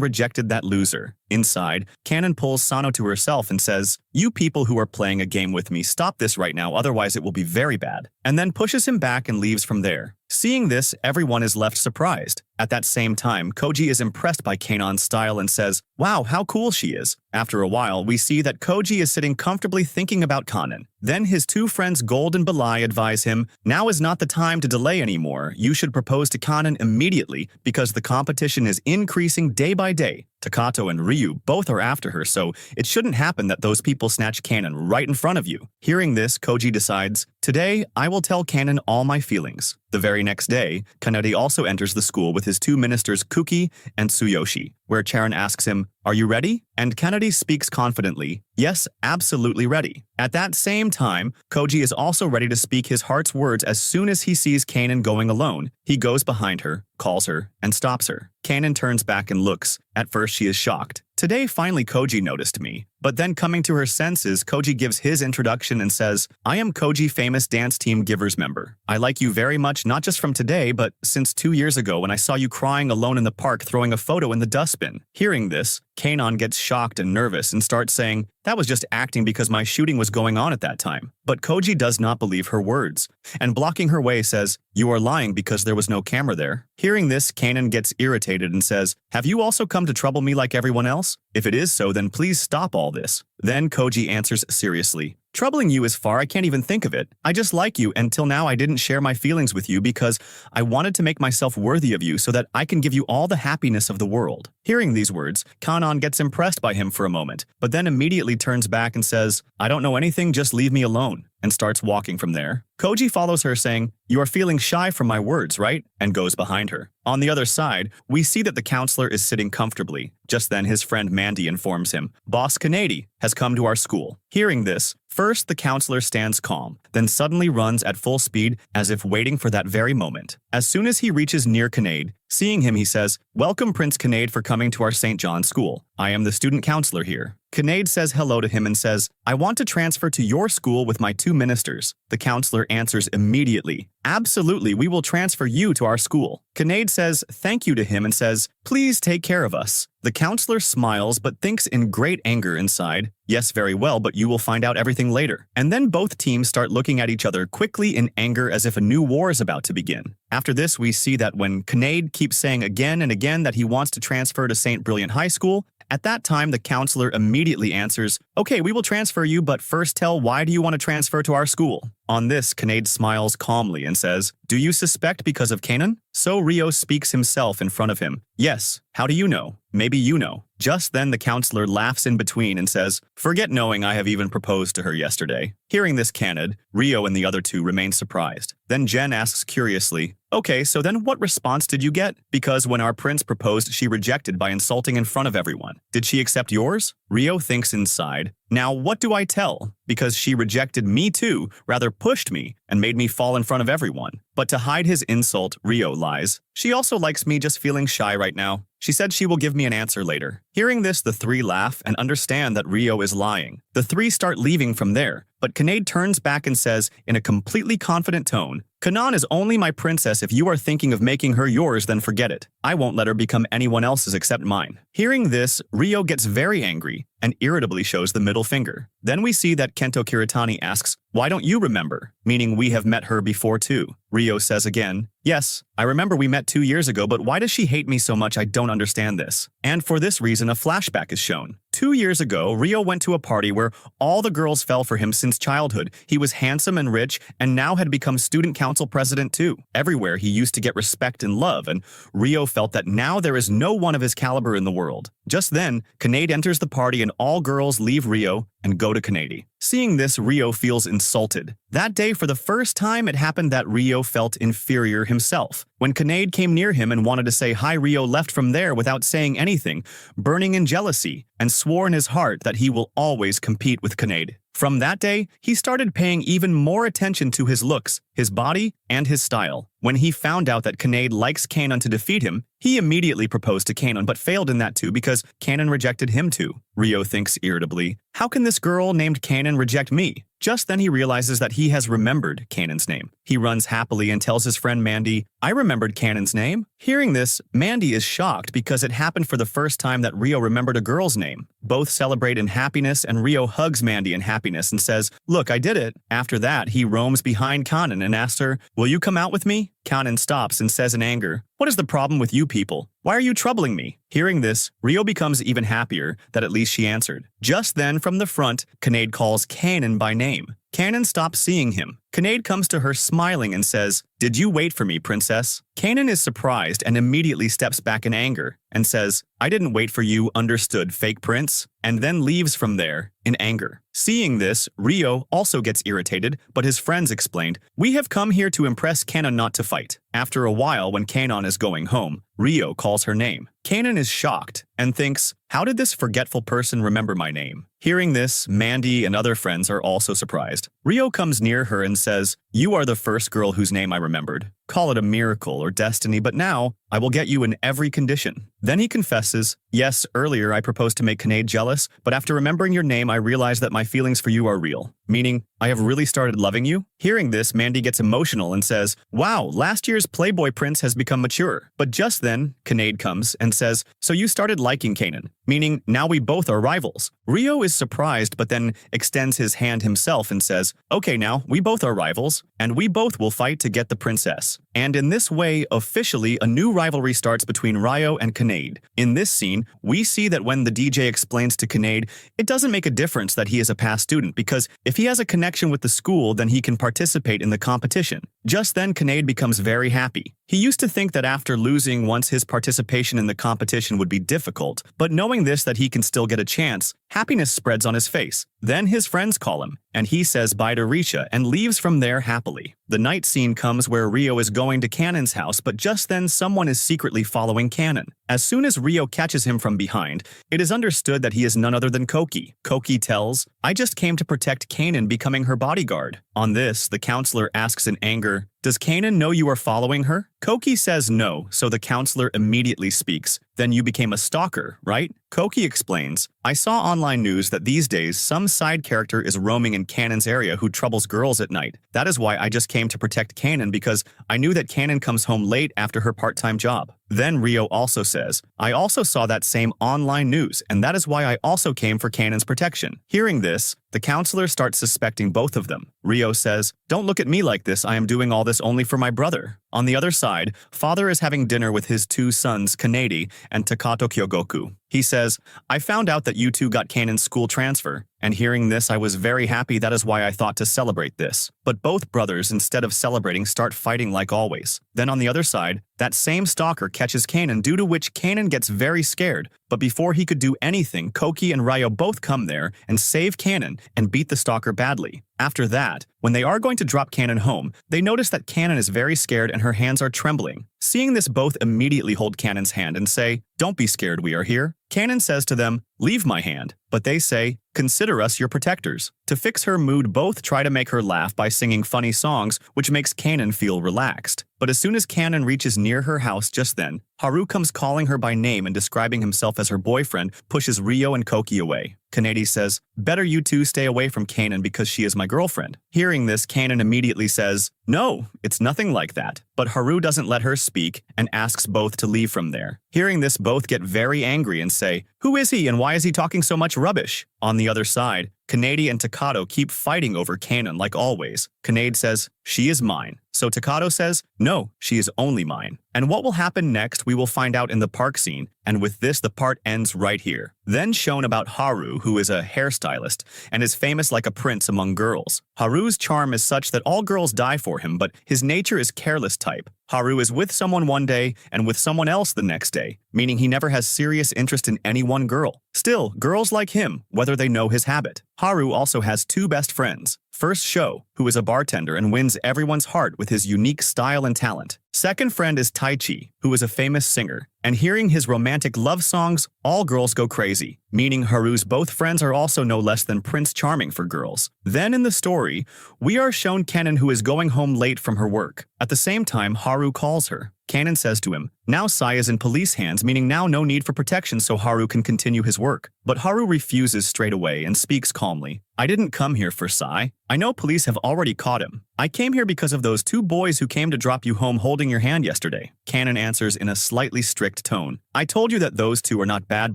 A: rejected that loser. Inside, Kanan pulls Sano to herself and says, "You people who are playing a game with me, stop this right now, otherwise it will be very bad," and then pushes him back and leaves from there. Seeing this, everyone is left surprised. At that same time, Koji is impressed by Kanan's style and says, "Wow, how cool she is." After a while, we see that Koji is sitting comfortably thinking about Kanan. Then his two friends Gold and Balai advise him, "Now is not the time to delay anymore. You should propose to Kanan immediately because the competition is increasing day by day. Takato and Ryu both are after her, so it shouldn't happen that those people snatch Kanan right in front of you." Hearing this, Koji decides, "Today, I will tell Kanan all my feelings." The very next day, Kanade also enters the school with his two ministers Kuki and Tsuyoshi, where Charon asks him, "Are you ready?" And Kanade speaks confidently, "Yes, absolutely ready." At that same time, Koji is also ready to speak his heart's words as soon as he sees Kanan going alone. He goes behind her, calls her, and stops her. Kanan turns back and looks. At first, she is shocked. "Today, finally Koji noticed me." But then coming to her senses, Koji gives his introduction and says, "I am Koji, famous dance team Givers member. I like you very much, not just from today, but since 2 years ago when I saw you crying alone in the park throwing a photo in the dustbin." Hearing this, Kanan gets shocked and nervous and starts saying, "That was just acting because my shooting was going on at that time." But Koji does not believe her words, and blocking her way says, "You are lying because there was no camera there." Hearing this, Kanan gets irritated and says, "Have you also come to trouble me like everyone else? If it is so, then please stop all this." Then Koji answers seriously, "Troubling you is far, I can't even think of it. I just like you, and till now I didn't share my feelings with you because I wanted to make myself worthy of you so that I can give you all the happiness of the world." Hearing these words, Kanan gets impressed by him for a moment, but then immediately turns back and says, "I don't know anything, just leave me alone," and starts walking from there. Koji follows her saying, "You are feeling shy from my words, right?" and goes behind her. On the other side, we see that the counselor is sitting comfortably. Just then his friend Mandy informs him, "Boss Kanade has come to our school." Hearing this, first the counselor stands calm, then suddenly runs at full speed as if waiting for that very moment. As soon as he reaches near Kanade, seeing him he says, "Welcome Prince Kanade for coming to our St. John's school. I am the student counselor here." Kanade says hello to him and says, "I want to transfer to your school with my 2 ministers. The counselor answers immediately, "Absolutely, we will transfer you to our school." Kanade says thank you to him and says, Please take care of us. The counselor smiles but thinks in great anger inside, yes, very well, but you will find out everything later. And then both teams start looking at each other quickly in anger as if a new war is about to begin. After this, we see that when Kinnaid keeps saying again and again that he wants to transfer to St. Brilliant High School, at that time, the counselor immediately answers, okay, we will transfer you, but first tell why do you want to transfer to our school? On this, Kinnaid smiles calmly and says, do you suspect because of Kanan? So Rio speaks himself in front of him. Yes, how do you know? Maybe you know. Just then the counselor laughs in between and says, forget knowing I have even proposed to her yesterday. Hearing this Kanad, Rio and the other two remain surprised. Then Jen asks curiously, okay, so then what response did you get? Because when our prince proposed, she rejected by insulting in front of everyone. Did she accept yours? Rio thinks inside, now what do I tell? Because she rejected me too, rather pushed me, and made me fall in front of everyone. But to hide his insult, Rio lies. She also likes me, just feeling shy right now. She said she will give me an answer later. Hearing this, the three laugh and understand that Rio is lying. The three start leaving from there, but Kinnaid turns back and says in a completely confident tone, Kanan is only my princess. If you are thinking of making her yours, then forget it. I won't let her become anyone else's except mine. Hearing this, Rio gets very angry and irritably shows the middle finger. Then we see that Kento Kiritani asks, why don't you remember? Meaning we have met her before too. Rio says again, yes, I remember we met 2 years ago, but why does she hate me so much? I don't understand this. And for this reason, a flashback is shown. 2 years ago, Rio went to a party where all the girls fell for him since childhood. He was handsome and rich, and now had become student council president too. Everywhere he used to get respect and love, and Rio felt that now there is no one of his caliber in the world. Just then, Kinnaid enters the party and all girls leave Rio and go to Kinnaid. Seeing this, Rio feels insulted. That day, for the first time, it happened that Rio felt inferior himself. When Kinnaid came near him and wanted to say hi, Rio left from there without saying anything, burning in jealousy, and swore in his heart that he will always compete with Kinnaid. From that day, he started paying even more attention to his looks, his body, and his style. When he found out that Kinnaid likes Kanan to defeat him, he immediately proposed to Kanan but failed in that too because Kanan rejected him too. Rio thinks irritably, how can this girl named Kanan reject me? Just then he realizes that he has remembered Kanan's name. He runs happily and tells his friend Mandy, I remembered Kanan's name. Hearing this, Mandy is shocked because it happened for the first time that Rio remembered a girl's name. Both celebrate in happiness and Rio hugs Mandy in happiness and says, look, I did it. After that, he roams behind Kanan and asks her, will you come out with me? Kanan stops and says in anger, what is the problem with you people? Why are you troubling me? Hearing this, Rio becomes even happier that at least she answered. Just then, from the front, Kinnaid calls Kanan by name. Kanan stops seeing him. Kinnaid comes to her smiling and says, did you wait for me, princess? Kanan is surprised and immediately steps back in anger and says, I didn't wait for you, understood, fake prince? And then leaves from there in anger. Seeing this, Rio also gets irritated, but his friends explained, we have come here to impress Kanan, not to fight. After a while, when Kanan is going home, Rio calls her name. Kanan is shocked and thinks, how did this forgetful person remember my name? Hearing this, Mandy and other friends are also surprised. Rio comes near her and says, you are the first girl whose name I remembered. Call it a miracle or destiny, but now I will get you in every condition. Then he confesses, yes, earlier I proposed to make Kinnaid jealous, but after remembering your name, I realized that my feelings for you are real. Meaning, I have really started loving you? Hearing this, Mandy gets emotional and says, wow, last year's Playboy prince has become mature. But just then, Kinnaid comes and says, so you started liking Kanan, meaning now we both are rivals. Rio is surprised but then extends his hand himself and says, okay, now we both are rivals, and we both will fight to get the princess. And in this way, officially, a new rivalry starts between Rio and Kinnaid. In this scene, we see that when the DJ explains to Kinnaid, it doesn't make a difference that he is a past student because if he has a connection with the school, then he can participate in the competition. Just then, Kinnaid becomes very happy. He used to think that after losing once his participation in the competition would be difficult, but knowing this that he can still get a chance, happiness spreads on his face. Then his friends call him, and he says bye to Risha and leaves from there happily. The night scene comes where Rio is going to Kanan's house, but just then someone is secretly following Kanan. As soon as Rio catches him from behind, it is understood that he is none other than Koki. Koki tells, I just came to protect Kanan, becoming her bodyguard. On this, the counselor asks in anger, does Kanan know you are following her? Koki says no, so the counselor immediately speaks. Then you became a stalker, right? Koki explains, I saw online news that these days some side character is roaming in Kanan's area who troubles girls at night. That is why I just came to protect Kanan because I knew that Kanan comes home late after her part-time job. Then Rio also says, I also saw that same online news, and that is why I also came for Kanan's protection. Hearing this, the counselor starts suspecting both of them. Rio says, don't look at me like this, I am doing all this only for my brother. On the other side, father is having dinner with his two sons, Kanedi and Takato Kyogoku. He says, I found out that you two got Kanan's school transfer, and hearing this I was very happy, that is why I thought to celebrate this. But both brothers, instead of celebrating, start fighting like always. Then on the other side, that same stalker catches Kanan, due to which Kanan gets very scared. But before he could do anything, Koki and Ryo both come there and save Kanan and beat the stalker badly. After that, when they are going to drop Kanan home, they notice that Kanan is very scared and her hands are trembling. Seeing this, both immediately hold Kanan's hand and say, don't be scared, we are here. Kanan says to them, leave my hand, but they say, consider us your protectors. To fix her mood, both try to make her laugh by singing funny songs, which makes Kanan feel relaxed. But as soon as Kanan reaches near her house, just then, Haru comes calling her by name and describing himself as her boyfriend, pushes Rio and Koki away. Kanedi says, better you two stay away from Kanan because she is my girlfriend. Hearing this, Kanan immediately says, no, it's nothing like that. But Haru doesn't let her speak and asks both to leave from there. Hearing this, both get very angry and say, who is he and why is he talking so much rubbish? On the other side, Kanedi and Takato keep fighting over Kanan like always. Kanedi says, she is mine. So Takato says, no, she is only mine. And what will happen next we will find out in the park scene, and with this the part ends right here. Then shown about Haru, who is a hairstylist and is famous like a prince among girls. Haru's charm is such that all girls die for him, but his nature is careless type. Haru is with someone one day and with someone else the next day, meaning he never has serious interest in any one girl. Still, girls like him, whether they know his habit. Haru also has two best friends. First, Sho, who is a bartender and wins everyone's heart with his unique style and talent. Second friend is Taichi, who is a famous singer, and hearing his romantic love songs, all girls go crazy, meaning Haru's both friends are also no less than Prince Charming for girls. Then in the story, we are shown Kanan, who is going home late from her work. At the same time, Haru calls her. Kanan says to him, now Sai is in police hands, meaning now no need for protection so Haru can continue his work. But Haru refuses straight away and speaks calmly. I didn't come here for Sai. I know police have already caught him. I came here because of those two boys who came to drop you home holding your hand yesterday. Kanan answers in a slightly strict tone. I told you that those two are not bad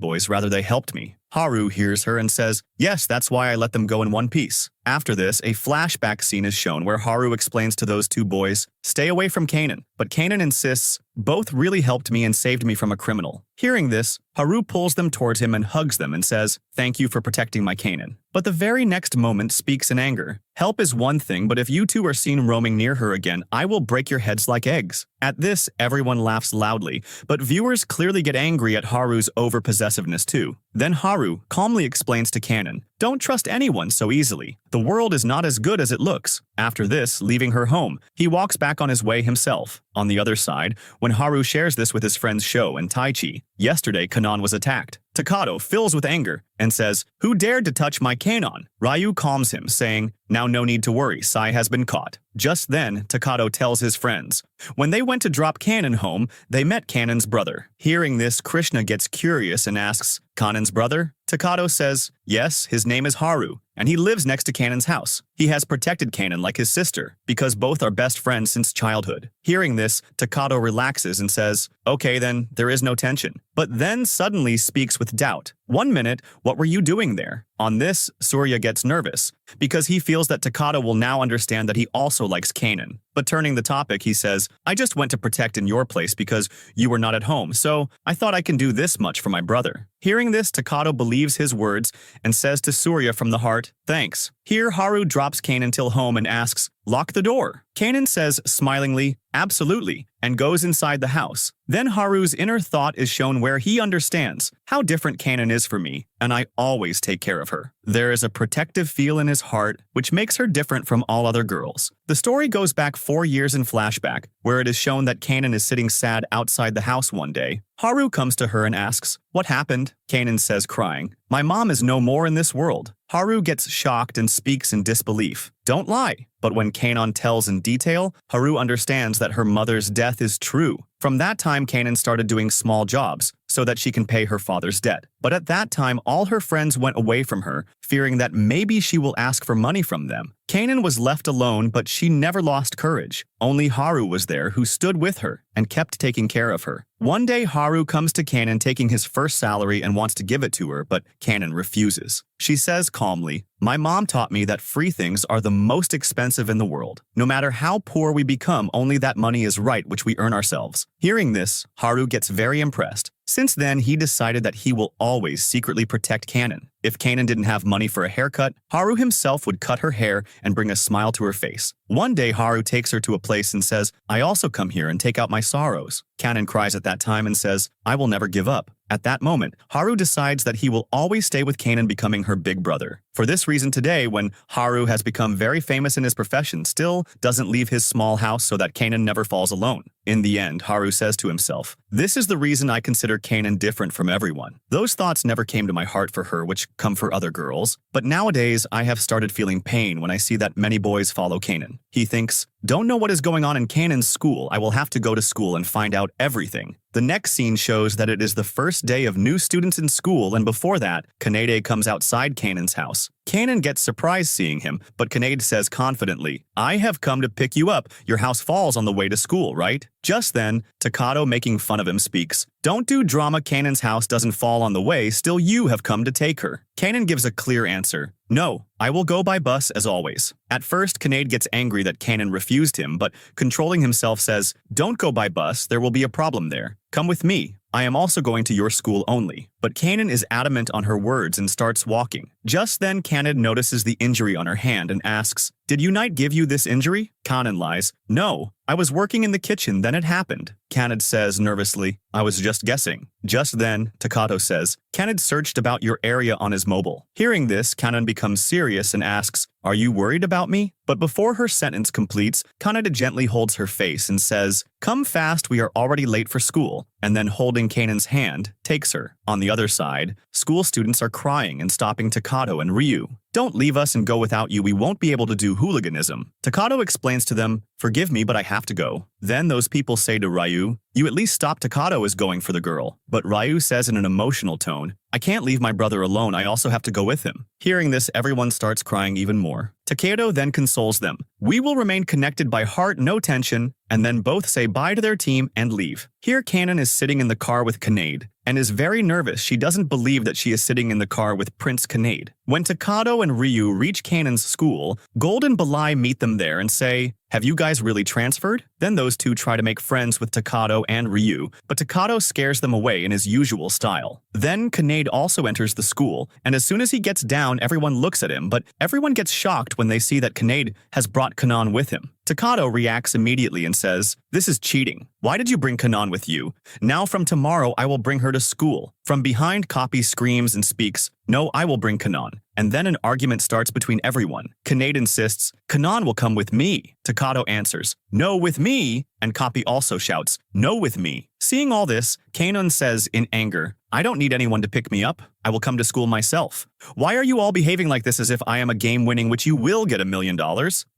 A: boys, rather they helped me. Haru hears her and says, yes, that's why I let them go in one piece. After this, a flashback scene is shown where Haru explains to those two boys, stay away from Kanan. But Kanan insists, both really helped me and saved me from a criminal. Hearing this, Haru pulls them towards him and hugs them and says, thank you for protecting my Kanan. But the very next moment speaks in anger. Help is one thing, but if you two are seen roaming near her again, I will break your heads like eggs. At this, everyone laughs loudly, but viewers clearly get angry at Haru's over-possessiveness too. Then Haru calmly explains to Kanan, don't trust anyone so easily. The world is not as good as it looks. After this, leaving her home, he walks back on his way himself. On the other side, when Haru shares this with his friends Sho and Taichi, yesterday Kanan was attacked. Takato fills with anger and says, who dared to touch my Kanan? Ryu calms him, saying, now no need to worry, Sai has been caught. Just then, Takato tells his friends. When they went to drop Kanan home, they met Kanan's brother. Hearing this, Krishna gets curious and asks, Kanan's brother? Takato says, yes, his name is Haru, and he lives next to Kanan's house. He has protected Kanan like his sister, because both are best friends since childhood. Hearing this, Takato relaxes and says, okay then, there is no tension. But then suddenly speaks with doubt. 1 minute, what were you doing there? On this, Surya gets nervous, because he feels that Takato will now understand that he also likes Kanan. But turning the topic, he says, I just went to protect in your place because you were not at home, so I thought I can do this much for my brother. Hearing this, Takato believes his words and says to Surya from the heart, thanks. Here, Haru drops Kanan till home and asks, lock the door. Kanan says smilingly, absolutely, and goes inside the house. Then Haru's inner thought is shown where he understands how different Kanan is for me, and I always take care of her. There is a protective feel in his heart, which makes her different from all other girls. The story goes back 4 years in flashback, where it is shown that Kanan is sitting sad outside the house one day. Haru comes to her and asks, what happened? Kanan says, crying, my mom is no more in this world. Haru gets shocked and speaks in disbelief. Don't lie. But when Kanan tells in detail, Haru understands that her mother's death is true. From that time, Kanan started doing small jobs so that she can pay her father's debt. But at that time, all her friends went away from her, fearing that maybe she will ask for money from them. Kanan was left alone, but she never lost courage. Only Haru was there, who stood with her and kept taking care of her. One day, Haru comes to Kanan taking his first salary and wants to give it to her, but Kanan refuses. She says calmly, "My mom taught me that free things are the most expensive in the world. No matter how poor we become, only that money is right which we earn ourselves." Hearing this, Haru gets very impressed. Since then, he decided that he will always secretly protect Kanan. If Kanan didn't have money for a haircut, Haru himself would cut her hair and bring a smile to her face. One day, Haru takes her to a place and says, "I also come here and take out my sorrows." Kanan cries at that time and says, "I will never give up." At that moment, Haru decides that he will always stay with Kanan, becoming her big brother. For this reason today, when Haru has become very famous in his profession, still doesn't leave his small house so that Kanan never falls alone. In the end, Haru says to himself, "This is the reason I consider Kanan different from everyone." Those thoughts never came to my heart for her, which come for other girls. But nowadays, I have started feeling pain when I see that many boys follow Kanan. He thinks, "Don't know what is going on in Kanan's school. I will have to go to school and find out everything." The next scene shows that it is the first day of new students in school, and before that, Kanade comes outside Kanan's house. Kanan gets surprised seeing him, but Kanade says confidently, "I have come to pick you up. Your house falls on the way to school, right?" Just then, Takato, making fun of him, speaks, "Don't do drama. Kanan's house doesn't fall on the way, still you have come to take her." Kanan gives a clear answer, "No, I will go by bus as always." At first, Kanade gets angry that Kanan refused him, but controlling himself says, "Don't go by bus, there will be a problem there. Come with me. I am also going to your school only." But Kanan is adamant on her words and starts walking. Just then, Kanan notices the injury on her hand and asks, "Did Unite give you this injury?" Kanan lies, "No, I was working in the kitchen, then it happened." Kanan says nervously, "I was just guessing." Just then, Takato says, "Kanan searched about your area on his mobile." Hearing this, Kanan becomes serious and asks, "Are you worried about me?" But before her sentence completes, Kanade gently holds her face and says, "Come fast, we are already late for school," and then holding Kanan's hand, takes her. On the other side, school students are crying and stopping Takato and Ryu. "Don't leave us and go without you, we won't be able to do hooliganism." Takato explains to them, "Forgive me, but I have to go." Then those people say to Ryu, "You at least stop, Takato is going for the girl." But Ryu says in an emotional tone, "I can't leave my brother alone, I also have to go with him." Hearing this, everyone starts crying even more. Takedo then consoles them, "We will remain connected by heart, no tension," and then both say bye to their team and leave. Here Kanan is sitting in the car with Kanade, and is very nervous. She doesn't believe that she is sitting in the car with Prince Kanade. When Takato and Ryu reach Kanan's school, Gold and Balai meet them there and say, "Have you guys really transferred?" Then those two try to make friends with Takato and Ryu, but Takato scares them away in his usual style. Then Kanade also enters the school, and as soon as he gets down, everyone looks at him, but everyone gets shocked when they see that Kanade has brought Kanan with him. Takato reacts immediately and says, "This is cheating. Why did you bring Kanan with you? Now from tomorrow I will bring her to school." From behind, Copy screams and speaks, "No, I will bring Kanan." And then an argument starts between everyone. Kanade insists, "Kanan will come with me." Takato answers, "No, with me." And Copy also shouts, "No, with me." Seeing all this, Kanan says in anger, "I don't need anyone to pick me up. I will come to school myself. Why are you all behaving like this as if I am a game winning which you will get $1 million?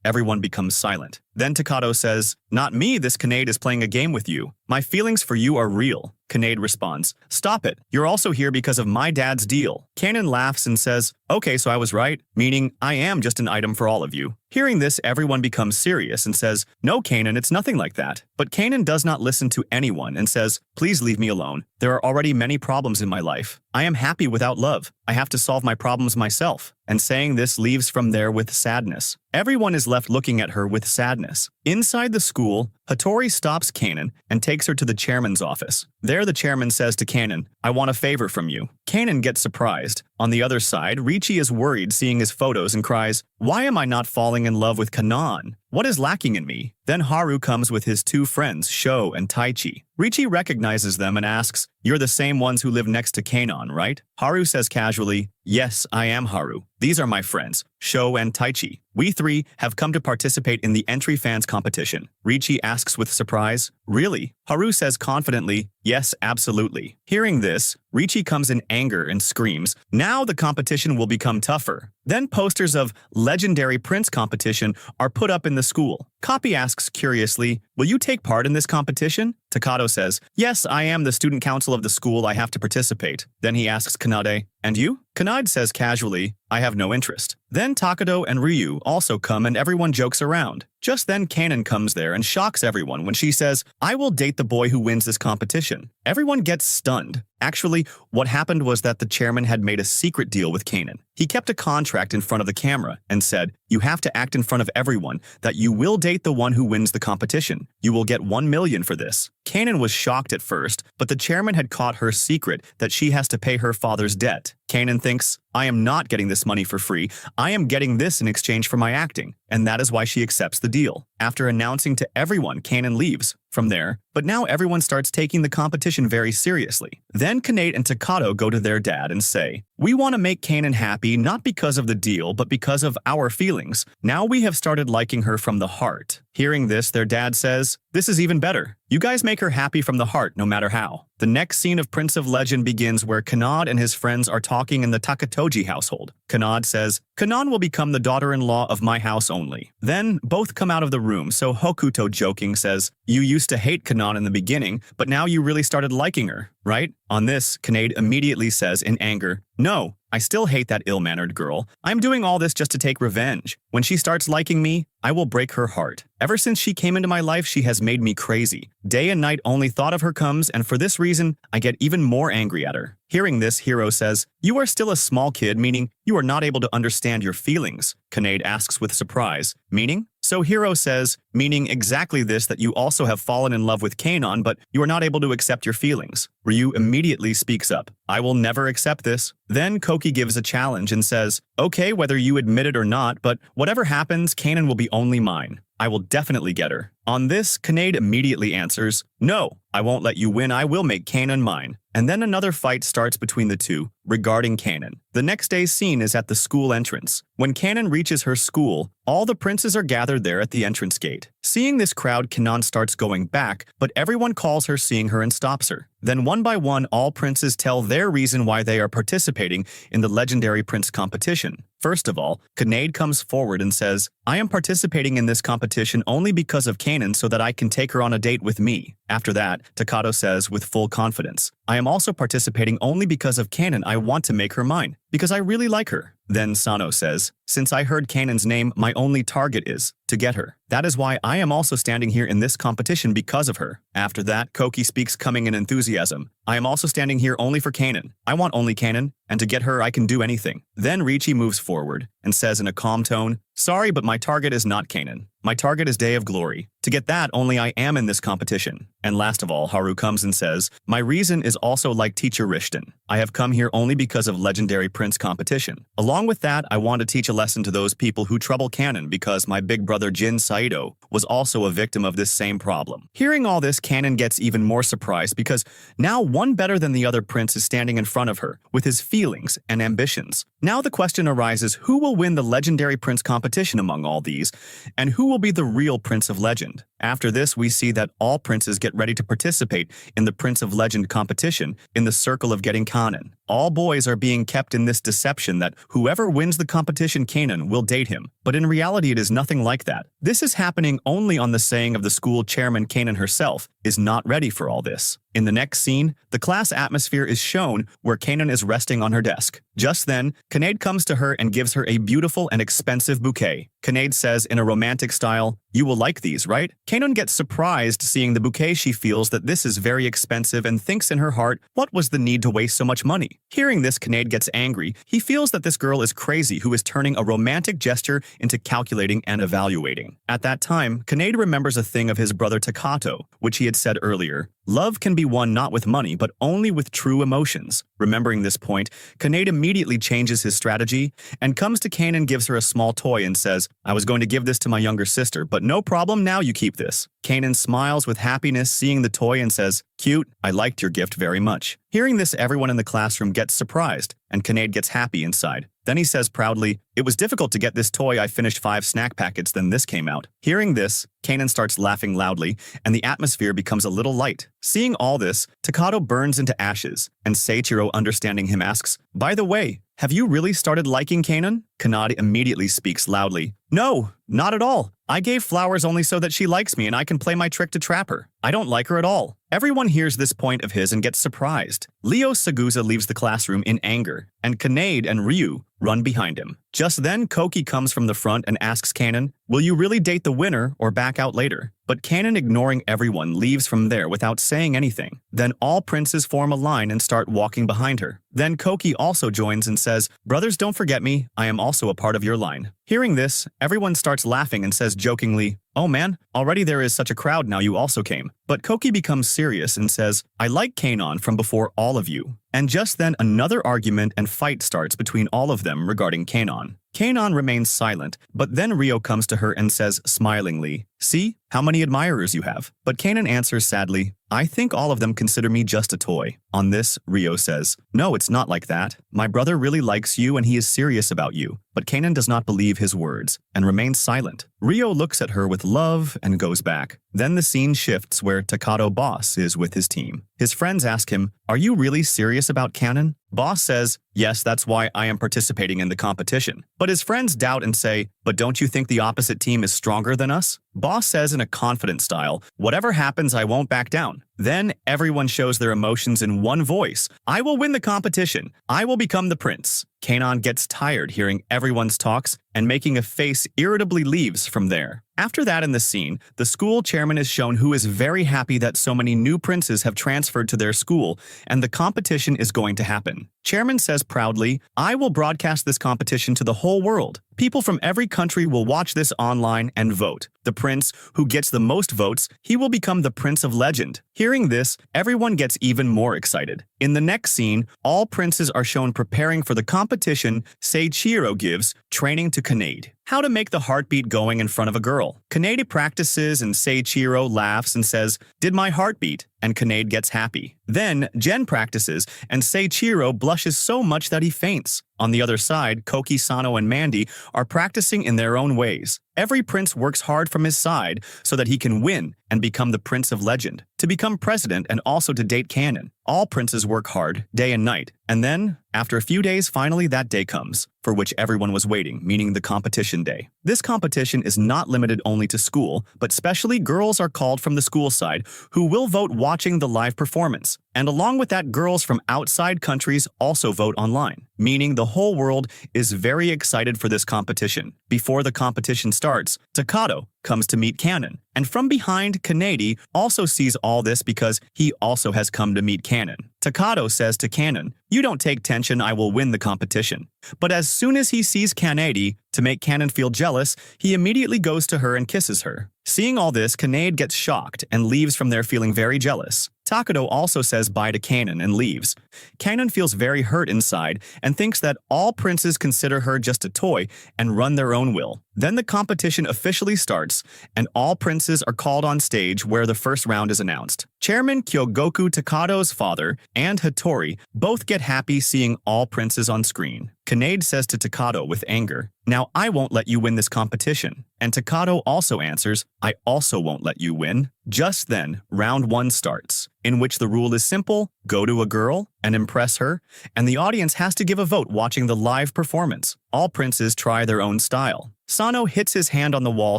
A: Everyone becomes silent. Then Takato says, "Not me, this Kanade is playing a game with you. My feelings for you are real." Kanade responds, "Stop it. You're also here because of my dad's deal." Kanan laughs and says, "Okay, so I was right," meaning I am just an item for all of you. Hearing this, everyone becomes serious and says, "No, Kanan, it's nothing like that." But Kanan does not listen to anyone and says, "Please leave me alone. There are already many problems in my life. I am happy without love. I have to solve my problems myself." And saying this, leaves from there with sadness. Everyone is left looking at her with sadness. Inside the school, Hattori stops Kanan and takes her to the chairman's office. There the chairman says to Kanan, "I want a favor from you." Kanan gets surprised. On the other side, Richie is worried seeing his photos and cries, "Why am I not falling in love with Kanan? What is lacking in me?" Then Haru comes with his two friends, Sho and Taichi. Richie recognizes them and asks, "You're the same ones who live next to Kanan, right?" Haru says casually, "Yes, I am Haru. These are my friends, Sho and Taichi. We three have come to participate in the entry fans competition." Richie asks with surprise, "Really?" Haru says confidently, "Yes, absolutely." Hearing this, Richie comes in anger and screams, "Now the competition will become tougher." Then posters of Legendary Prince competition are put up in the the school. Kapi asks curiously, will you take part in this competition? Takato says, yes, I am the student council of the school. I have to participate. Then he asks Kanade, and you? Kanade says casually, I have no interest. Then Takato and Ryu also come and everyone jokes around. Just then Kanon comes there and shocks everyone when she says, I will date the boy who wins this competition. Everyone gets stunned. Actually, what happened was that the chairman had made a secret deal with Kanon. He kept a contract in front of the camera and said, you have to act in front of everyone that you will date the one who wins the competition. You will get 1 million for this. Kanon was shocked at first, but the chairman had caught her secret that she has to pay her father's debt. Kanon thinks, I am not getting this money for free. I am getting this in exchange for my acting. And that is why she accepts the deal. After announcing to everyone, Kanon leaves from there, but now everyone starts taking the competition very seriously. Then Kanade and Takato go to their dad and say, we want to make Kanon happy not because of the deal, but because of our feelings. Now we have started liking her from the heart. Hearing this, their dad says, this is even better. You guys make her happy from the heart no matter how. The next scene of Prince of Legend begins where Kanade and his friends are talking in the Takatoji household. Kanade says, Kanon will become the daughter-in-law of my house only. Then both come out of the room, so Hokuto joking says, you used to hate Kanon in the beginning, but now you really started liking her, right? On this, Kanade immediately says in anger, no, I still hate that ill-mannered girl. I'm doing all this just to take revenge. When she starts liking me, I will break her heart. Ever since she came into my life, she has made me crazy. Day and night only thought of her comes, and for this reason, I get even more angry at her. Hearing this, Hiro says, you are still a small kid, meaning you are not able to understand your feelings. Kanade asks with surprise, meaning? So Hiro says, meaning exactly this, that you also have fallen in love with Kanon, but you are not able to accept your feelings. Ryu immediately speaks up, I will never accept this. Then Koki gives a challenge and says, okay, whether you admit it or not, but whatever happens, Kanon will be only mine. I will definitely get her. On this, Kanade immediately answers, no, I won't let you win. I will make Kanon mine. And then another fight starts between the two regarding Kanon. The next day's scene is at the school entrance. When Kanon reaches her school, all the princes are gathered there at the entrance gate. Seeing this crowd, Kanon starts going back, but everyone calls her seeing her and stops her. Then one by one, all princes tell their reason why they are participating in the Legendary Prince competition. First of all, Kanade comes forward and says, I am participating in this competition only because of Kanon so that I can take her on a date with me. After that, Takato says with full confidence, I am also participating only because of Kanon. I want to make her mine, because I really like her. Then Sano says, since I heard Kanon's name, my only target is to get her. That is why I am also standing here in this competition because of her. After that, Koki speaks coming in enthusiasm. I am also standing here only for Kanon. I want only Kanon, and to get her I can do anything. Then Ricci moves forward and says in a calm tone, sorry, but my target is not Kanon. My target is Day of Glory. To get that, only I am in this competition. And last of all, Haru comes and says, my reason is also like Teacher Rishton. I have come here only because of Legendary Prince competition. Along with that, I want to teach a lesson to those people who trouble Kanon because my big brother Jin Saito was also a victim of this same problem. Hearing all this, Kanon gets even more surprised because now one better than the other prince is standing in front of her with his feelings and ambitions. Now the question arises, who will win the Legendary Prince competition among all these, and who will be the real Prince of Legend? After this, we see that all princes get ready to participate in the Prince of Legend competition in the circle of getting Kanon. All boys are being kept in this deception that whoever wins the competition Kanon will date him, but in reality it is nothing like that. This is happening only on the saying of the school chairman. Kanon herself is not ready for all this. In the next scene, the class atmosphere is shown where Kanon is resting on her desk. Just then, Kanade comes to her and gives her a beautiful and expensive bouquet. Kanade says in a romantic style, you will like these, right? Kanon gets surprised seeing the bouquet. She feels that this is very expensive and thinks in her heart, what was the need to waste so much money? Hearing this, Kanade gets angry. He feels that this girl is crazy who is turning a romantic gesture into calculating and evaluating. At that time, Kanade remembers a thing of his brother Takato, which he had said earlier. Love can be won not with money, but only with true emotions. Remembering this point, Kanade immediately changes his strategy and comes to Kanon and gives her a small toy and says, I was going to give this to my younger sister, but no problem, now you keep this. Kanon smiles with happiness seeing the toy and says, cute, I liked your gift very much. Hearing this, everyone in the classroom gets surprised, and Kanade gets happy inside. Then he says proudly, it was difficult to get this toy. I finished 5 snack packets, then this came out. Hearing this, Kanan starts laughing loudly, and the atmosphere becomes a little light. Seeing all this, Takato burns into ashes, and Seiichiro, understanding him, asks, "By the way, have you really started liking Kanan?" Kanade immediately speaks loudly, "No, not at all. I gave flowers only so that she likes me and I can play my trick to trap her. I don't like her at all." Everyone hears this point of his and gets surprised. Leo Sagusa leaves the classroom in anger, and Kanade and Ryu run behind him. Just then, Koki comes from the front and asks Kanan, "Will you really date the winner or back out later?" But Kanan, ignoring everyone, leaves from there without saying anything. Then all princes form a line and start walking behind her. Then Koki also joins and says, "Brothers, don't forget me. I am also a part of your line." Hearing this, everyone starts laughing and says jokingly, "Oh man, already there is such a crowd now you also came." But Koki becomes serious and says, "I like Kanan from before all of you." And just then another argument and fight starts between all of them regarding Kanan. Kanan remains silent, but then Rio comes to her and says smilingly, "See, how many admirers you have." But Kanan answers sadly, "I think all of them consider me just a toy." On this, Rio says, "No, it's not like that. My brother really likes you and he is serious about you." But Kanan does not believe his words and remains silent. Rio looks at her with love and goes back. Then the scene shifts where Takato Boss is with his team. His friends ask him, "Are you really serious about Kanan?" Boss says, "Yes, that's why I am participating in the competition." But his friends doubt and say, "But don't you think the opposite team is stronger than us?" Boss says in a confident style, "Whatever happens, I won't back down." Then everyone shows their emotions in one voice. "I will win the competition. I will become the prince." Kanan gets tired hearing everyone's talks and making a face irritably leaves from there. After that in the scene, the school chairman is shown, who is very happy that so many new princes have transferred to their school and the competition is going to happen. Chairman says proudly, "I will broadcast this competition to the whole world. People from every country will watch this online and vote. The prince who gets the most votes, he will become the Prince of Legend." Hearing this, everyone gets even more excited. In the next scene, all princes are shown preparing for the competition. Seiichiro gives training to Kanade, how to make the heartbeat going in front of a girl. Kanade practices and Seiichiro laughs and says, "Did my heart beat?" And Kanade gets happy. Then Jen practices and Seiichiro blushes so much that he faints. On the other side, Koki, Sano, and Mandy are practicing in their own ways. Every prince works hard from his side so that he can win and become the Prince of Legend, to become president and also to date Kanan. All princes work hard, day and night. And then, after a few days, finally that day comes, for which everyone was waiting, meaning the competition day. This competition is not limited only to school, but specially girls are called from the school side who will vote watching the live performance. And along with that, girls from outside countries also vote online, meaning the whole world is very excited for this competition. Before the competition starts, Takato comes to meet Kanan, and from behind, Kanade also sees all this because he also has come to meet Kanan. Takato says to Kanan, "You don't take tension, I will win the competition." But as soon as he sees Kanade, to make Kanan feel jealous, he immediately goes to her and kisses her. Seeing all this, Kanade gets shocked and leaves from there feeling very jealous. Takato also says bye to Kanan and leaves. Kanan feels very hurt inside and thinks that all princes consider her just a toy and run their own will. Then the competition officially starts, and all princes are called on stage where the first round is announced. Chairman Kyogoku Takato's father and Hattori both get happy seeing all princes on screen. Kanade says to Takato with anger, "Now I won't let you win this competition." And Takato also answers, "I also won't let you win." Just then, round 1 starts, in which the rule is simple: go to a girl and impress her, and the audience has to give a vote watching the live performance. All princes try their own style. Sano hits his hand on the wall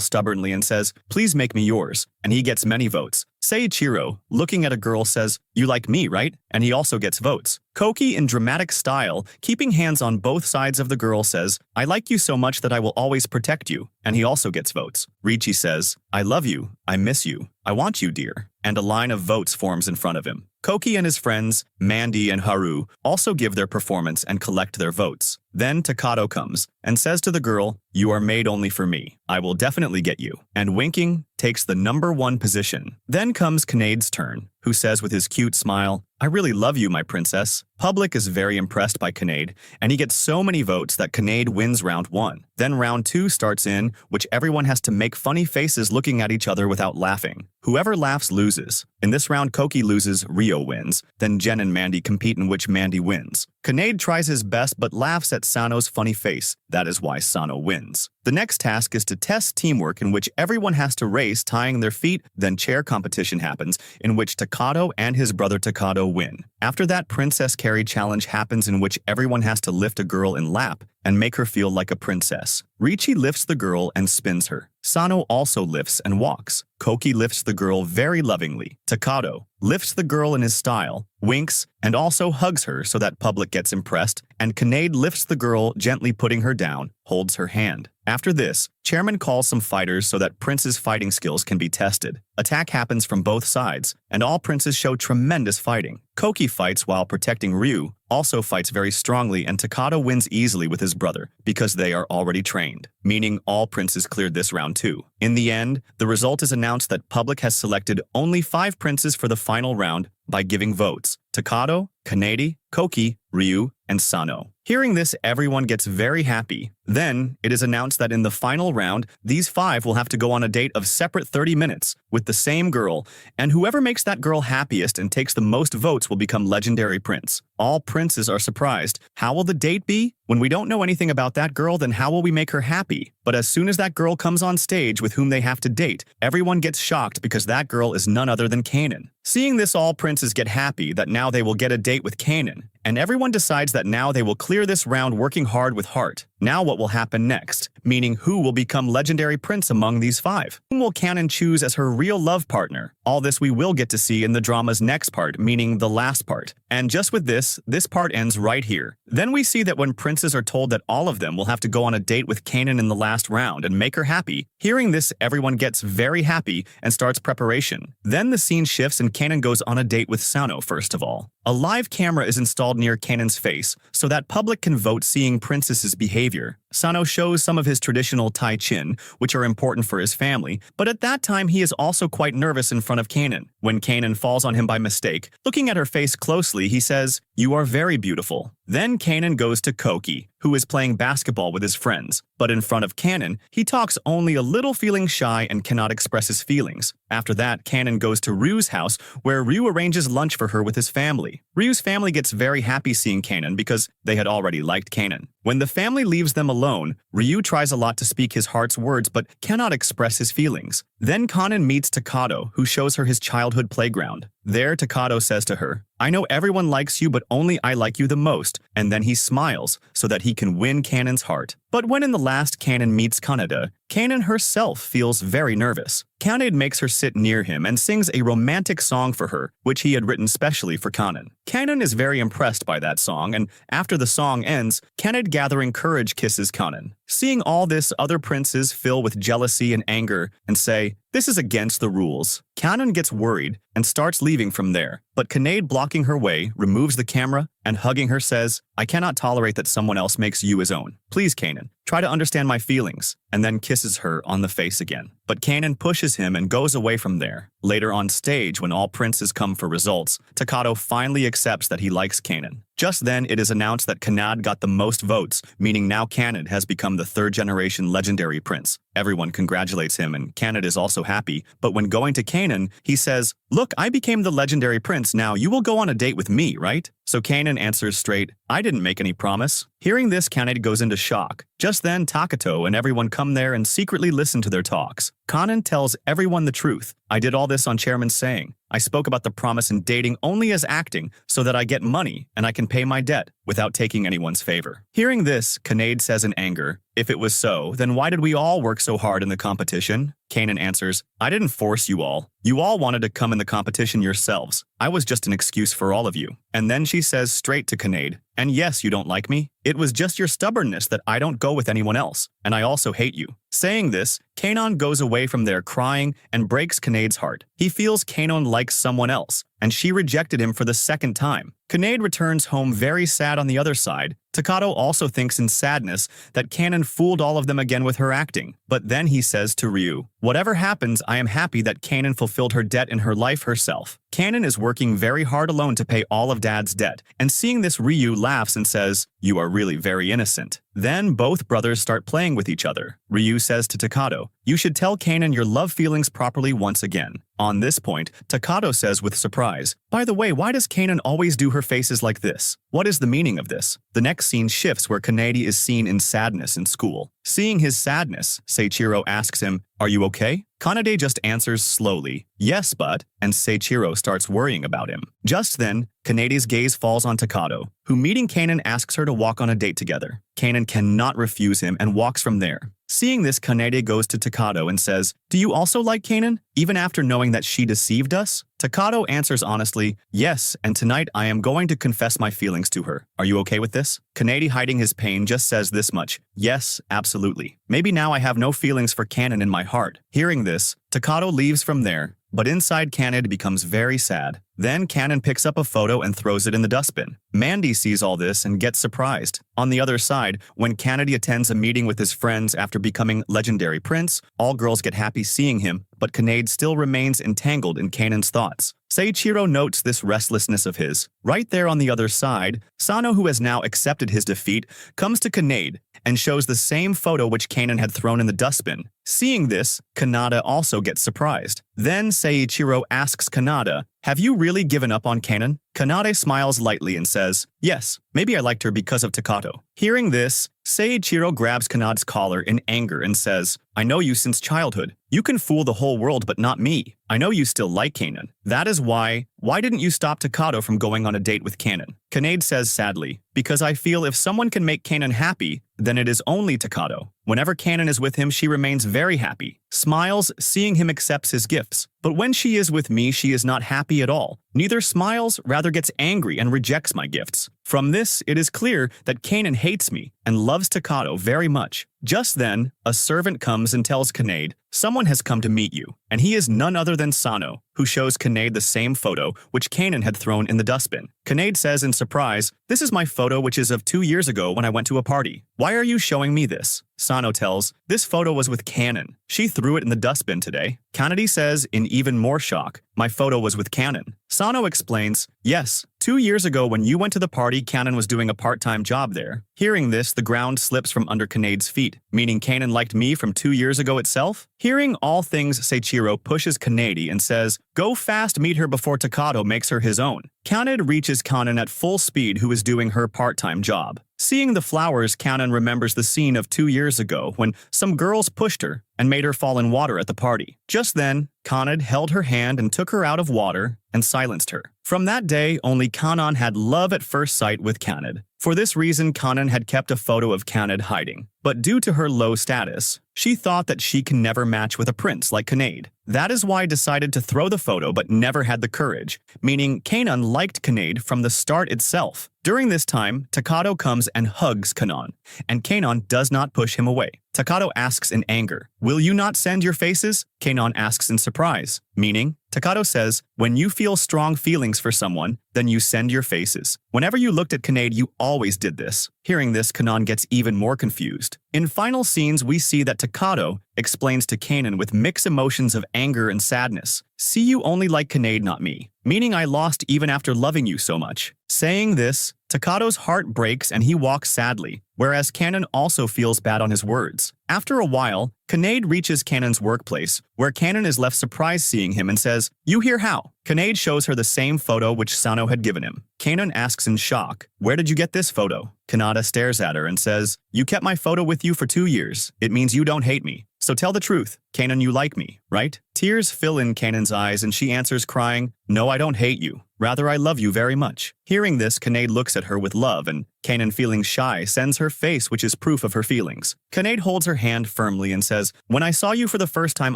A: stubbornly and says, "Please make me yours," and he gets many votes. Seiichiro, looking at a girl, says, "You like me, right?" and he also gets votes. Koki, in dramatic style, keeping hands on both sides of the girl, says, "I like you so much that I will always protect you," and he also gets votes. Ricci says, "I love you, I miss you, I want you, dear," and a line of votes forms in front of him. Koki and his friends, Mandy and Haru, also give their performance and collect their votes. Then Takato comes and says to the girl, "You are made only for me. I will definitely get you," and winking, takes the number 1 position. Then comes Kanade's turn, who says with his cute smile, "I really love you, my princess." Public is very impressed by Kanade, and he gets so many votes that Kanade wins round 1. Then round 2 starts in, which everyone has to make funny faces looking at each other without laughing. Whoever laughs loses. In this round, Koki loses, Rio wins. Then Jen and Mandy compete, in which Mandy wins. Kanade tries his best but laughs at Sano's funny face. That is why Sano wins. The next task is to test teamwork, in which everyone has to race tying their feet. Then chair competition happens, in which Takado and his brother Takado win. After that, Princess Carry challenge happens, in which everyone has to lift a girl in lap and make her feel like a princess. Riichi lifts the girl and spins her. Sano also lifts and walks. Koki lifts the girl very lovingly. Takado lifts the girl in his style, winks, and also hugs her so that public gets impressed, and Kanade lifts the girl, gently putting her down, holds her hand. After this, Chairman calls some fighters so that Prince's fighting skills can be tested. Attack happens from both sides, and all princes show tremendous fighting. Koki fights while protecting Ryu, also fights very strongly, and Takado wins easily with his brother because they are already trained, meaning all princes cleared this round too. In the end, the result is announced that public has selected only 5 princes for the final round by giving votes: Takado, Kanade, Koki, Ryu, and Sano. Hearing this, everyone gets very happy. Then, it is announced that in the final round, these 5 will have to go on a date of separate 30 minutes with the same girl, and whoever makes that girl happiest and takes the most votes will become legendary prince. All princes are surprised. How will the date be? When we don't know anything about that girl, then how will we make her happy? But as soon as that girl comes on stage with whom they have to date, everyone gets shocked because that girl is none other than Kanon. Seeing this, all princes get happy that now they will get a date with Kanon, and everyone decides that now they will clear this round working hard with heart. Now what will happen next? Meaning, who will become legendary prince among these 5? Whom will Kanon choose as her real love partner? All this we will get to see in the drama's next part, meaning the last part. And just with this part ends right here. Then we see that when princes are told that all of them will have to go on a date with Kanon in the last round and make her happy, hearing this, everyone gets very happy and starts preparation. Then the scene shifts and Kanon goes on a date with Sano first of all. A live camera is installed near Kanon's face so that public can vote seeing Princess's behavior. Sano shows some of his traditional Tai Chin, which are important for his family, but at that time he is also quite nervous in front of Kanon. When Kanon falls on him by mistake, looking at her face closely, he says, "You are very beautiful." Then Kanon goes to Koki, who is playing basketball with his friends. But in front of Kanon, he talks only a little, feeling shy and cannot express his feelings. After that, Kanon goes to Ryu's house, where Ryu arranges lunch for her with his family. Ryu's family gets very happy seeing Kanon because they had already liked Kanon. When the family leaves them alone, Ryu tries a lot to speak his heart's words but cannot express his feelings. Then Kanon meets Takado, who shows her his childhood playground. There, Takado says to her, "I know everyone likes you, but only I like you the most," and then he smiles so that he can win Kanon's heart. But when in the last Kanon meets Kaneda, Kanon herself feels very nervous. Kanade makes her sit near him and sings a romantic song for her, which he had written specially for Kanon. Kanon is very impressed by that song, and after the song ends, Kanade, gathering courage, kisses Kanon. Seeing all this, other princes fill with jealousy and anger and say, "This is against the rules." Kanon gets worried and starts leaving from there, but Kanade, blocking her way, removes the camera and hugging her says, "I cannot tolerate that someone else makes you his own. Please, Kanon, try to understand my feelings," and then kisses her on the face again. But Kanon pushes him and goes away from there. Later on stage, when all princes come for results, Takado finally accepts that he likes Kanon. Just then, it is announced that Kanade got the most votes, meaning now Kanon has become the 3rd-generation legendary prince. Everyone congratulates him, and Kanade is also happy, but when going to Kanon, he says, "Look, I became the legendary prince, now you will go on a date with me, right?" So Kanon answers straight, "I didn't make any promise." Hearing this, Kanade goes into shock. Just then, Takato and everyone come there and secretly listen to their talks. Kanon tells everyone the truth. "I did all this on Chairman's saying. I spoke about the promise in dating only as acting so that I get money and I can pay my debt without taking anyone's favor." Hearing this, Kanade says in anger, "If it was so, then why did we all work so hard in the competition?" Kanon answers, "I didn't force you all. You all wanted to come in the competition yourselves. I was just an excuse for all of you." And then she says straight to Kanade, "And yes, you don't like me? It was just your stubbornness that I don't go with anyone else, and I also hate you." Saying this, Kanon goes away from there crying and breaks Kanade's heart. He feels Kanon likes someone else, and she rejected him for the 2nd time. Kanade returns home very sad on the other side. Takado also thinks in sadness that Kanon fooled all of them again with her acting. But then he says to Ryu, "Whatever happens, I am happy that Kanon fulfilled her debt in her life herself." Kanon is working very hard alone to pay all of Dad's debt, and seeing this, Ryu laughs and says, "You are really very innocent." Then both brothers start playing with each other. Ryu says to Takato, "You should tell Kanan your love feelings properly once again." On this point, Takato says with surprise, "By the way, why does Kanan always do her faces like this? What is the meaning of this?" The next scene shifts where Kanade is seen in sadness in school. Seeing his sadness, Seiichiro asks him, "Are you okay?" Kanade just answers slowly, "Yes, but," and Seiichiro starts worrying about him. Just then, Kanade's gaze falls on Takato, who meeting Kanan asks her to walk on a date together. Kanan cannot refuse him and walks from there. Seeing this, Kanade goes to Takato and says, "Do you also like Kanan, even after knowing that she deceived us?" Takato answers honestly, "Yes, and tonight I am going to confess my feelings to her. Are you okay with this?" Kanade, hiding his pain, just says this much, "Yes, absolutely. Maybe now I have no feelings for Kanan in my heart." Hearing this, Takato leaves from there, but inside Kanade becomes very sad. Then Kanan picks up a photo and throws it in the dustbin. Mandy sees all this and gets surprised. On the other side, when Kanade attends a meeting with his friends after becoming legendary prince, all girls get happy seeing him, but Kanade still remains entangled in Kanan's thoughts. Seiichiro notes this restlessness of his. Right there on the other side, Sano, who has now accepted his defeat, comes to Kanade and shows the same photo which Kanan had thrown in the dustbin. Seeing this, Kanade also gets surprised. Then Seiichiro asks Kanade, "Have you really given up on Kanan?" Kanade smiles lightly and says, "Yes, maybe I liked her because of Takato." Hearing this, Seiichiro grabs Kanade's collar in anger and says, "I know you since childhood. You can fool the whole world but not me. I know you still like Kanan. That is why didn't you stop Takato from going on a date with Kanan?" Kanade says sadly, "Because I feel if someone can make Kanan happy, then it is only Takato. Whenever Kanan is with him, she remains very happy. Smiles, seeing him accepts his gifts. But when she is with me, she is not happy at all. Neither smiles, rather gets angry and rejects my gifts. From this, it is clear that Kanan hates me and loves Takato very much." Just then, a servant comes and tells Kanade, "Someone has come to meet you," and he is none other than Sano, who shows Kanade the same photo which Kanan had thrown in the dustbin. Kanade says in surprise, "This is my photo which is of 2 years ago when I went to a party. Why are you showing me this?" Sano tells, "This photo was with Kanan. She threw it in the dustbin today." Kanade says in even more shock, "My photo was with Kanan." Sano explains, "Yes, 2 years ago when you went to the party, Kanan was doing a part-time job there." Hearing this, the ground slips from under Kanade's feet, meaning Kanan liked me from 2 years ago itself? Hearing all things, Seiichiro pushes Kanade and says, "Go fast, meet her before Takato makes her his own." Kanade reaches Kanan at full speed, who is doing her part-time job. Seeing the flowers, Kanan remembers the scene of 2 years ago when some girls pushed her and made her fall in water at the party. Just then, Kanade held her hand and took her out of water and silenced her. From that day, only Kanan had love at first sight with Kanade. For this reason, Kanan had kept a photo of Kanade hiding. But due to her low status, she thought that she can never match with a prince like Kanade. That is why I decided to throw the photo but never had the courage, meaning Kanan liked Kanade from the start itself. During this time, Takato comes and hugs Kanan, and Kanan does not push him away. Takato asks in anger, "Will you not send your faces?" Kanan asks in surprise, meaning, Takato says, "When you feel strong feelings for someone, then you send your faces. Whenever you looked at Kanade, you always did this." Hearing this, Kanan gets even more confused. In final scenes, we see that Takato explains to Kanan with mixed emotions of anger and sadness, "See, you only like Kanade, not me, meaning I lost even after loving you so much." Saying this, Takato's heart breaks and he walks sadly, whereas Kanan also feels bad on his words. After a while, Kanade reaches Kanan's workplace, where Kanan is left surprised seeing him and says, "You here how?" Kanade shows her the same photo which Sano had given him. Kanan asks in shock, "Where did you get this photo?" Kanade stares at her and says, "You kept my photo with you for 2 years. It means you don't hate me. So tell the truth. Kanan, you like me, right?" Tears fill in Kanan's eyes and she answers crying, "No, I don't hate you. Rather, I love you very much." Hearing this, Kanade looks at her with love and Kanan, feeling shy, sends her face, which is proof of her feelings. Kanade holds her hand firmly and says, "When I saw you for the first time,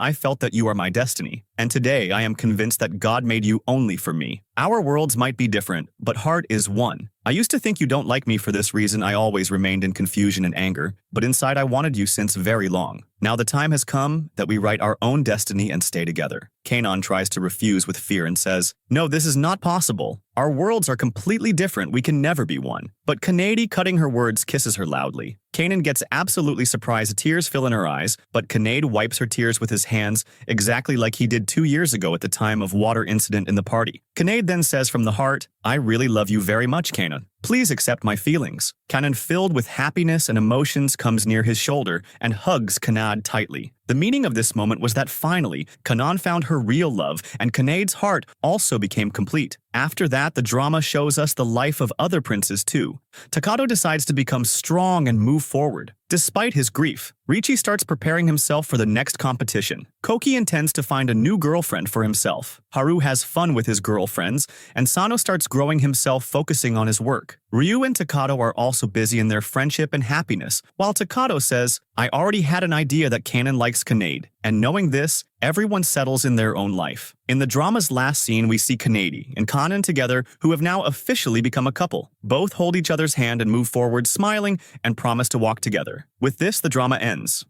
A: I felt that you are my destiny. And today, I am convinced that God made you only for me. Our worlds might be different, but heart is one. I used to think you don't like me for this reason. I always remained in confusion and anger, but inside I wanted you since very long. Now the time has come that we write our own destiny and stay together." Kanan tries to refuse with fear and says, "No, this is not possible. Our worlds are completely different. We can never be one." But Kanade, cutting her words, kisses her loudly. Kanan gets absolutely surprised, tears fill in her eyes, but Kanade wipes her tears with his hands exactly like he did 2 years ago at the time of water incident in the party. Kanade then says from the heart, "I really love you very much, Kanan. Please accept my feelings." Kanan, filled with happiness and emotions, comes near his shoulder and hugs Kanade tightly. The meaning of this moment was that finally, Kanan found her real love, and Kanade's heart also became complete. After that, the drama shows us the life of other princes too. Takato decides to become strong and move forward. Despite his grief, Riichi starts preparing himself for the next competition. Koki intends to find a new girlfriend for himself. Haru has fun with his girlfriends, and Sano starts growing himself, focusing on his work. Ryu and Takato are also busy in their friendship and happiness, while Takato says, "I already had an idea that Kanan likes Kanade," and knowing this, everyone settles in their own life. In the drama's last scene, we see Kanade and Kanan together, who have now officially become a couple. Both hold each other's hand and move forward, smiling, and promise to walk together. With this, the drama ends.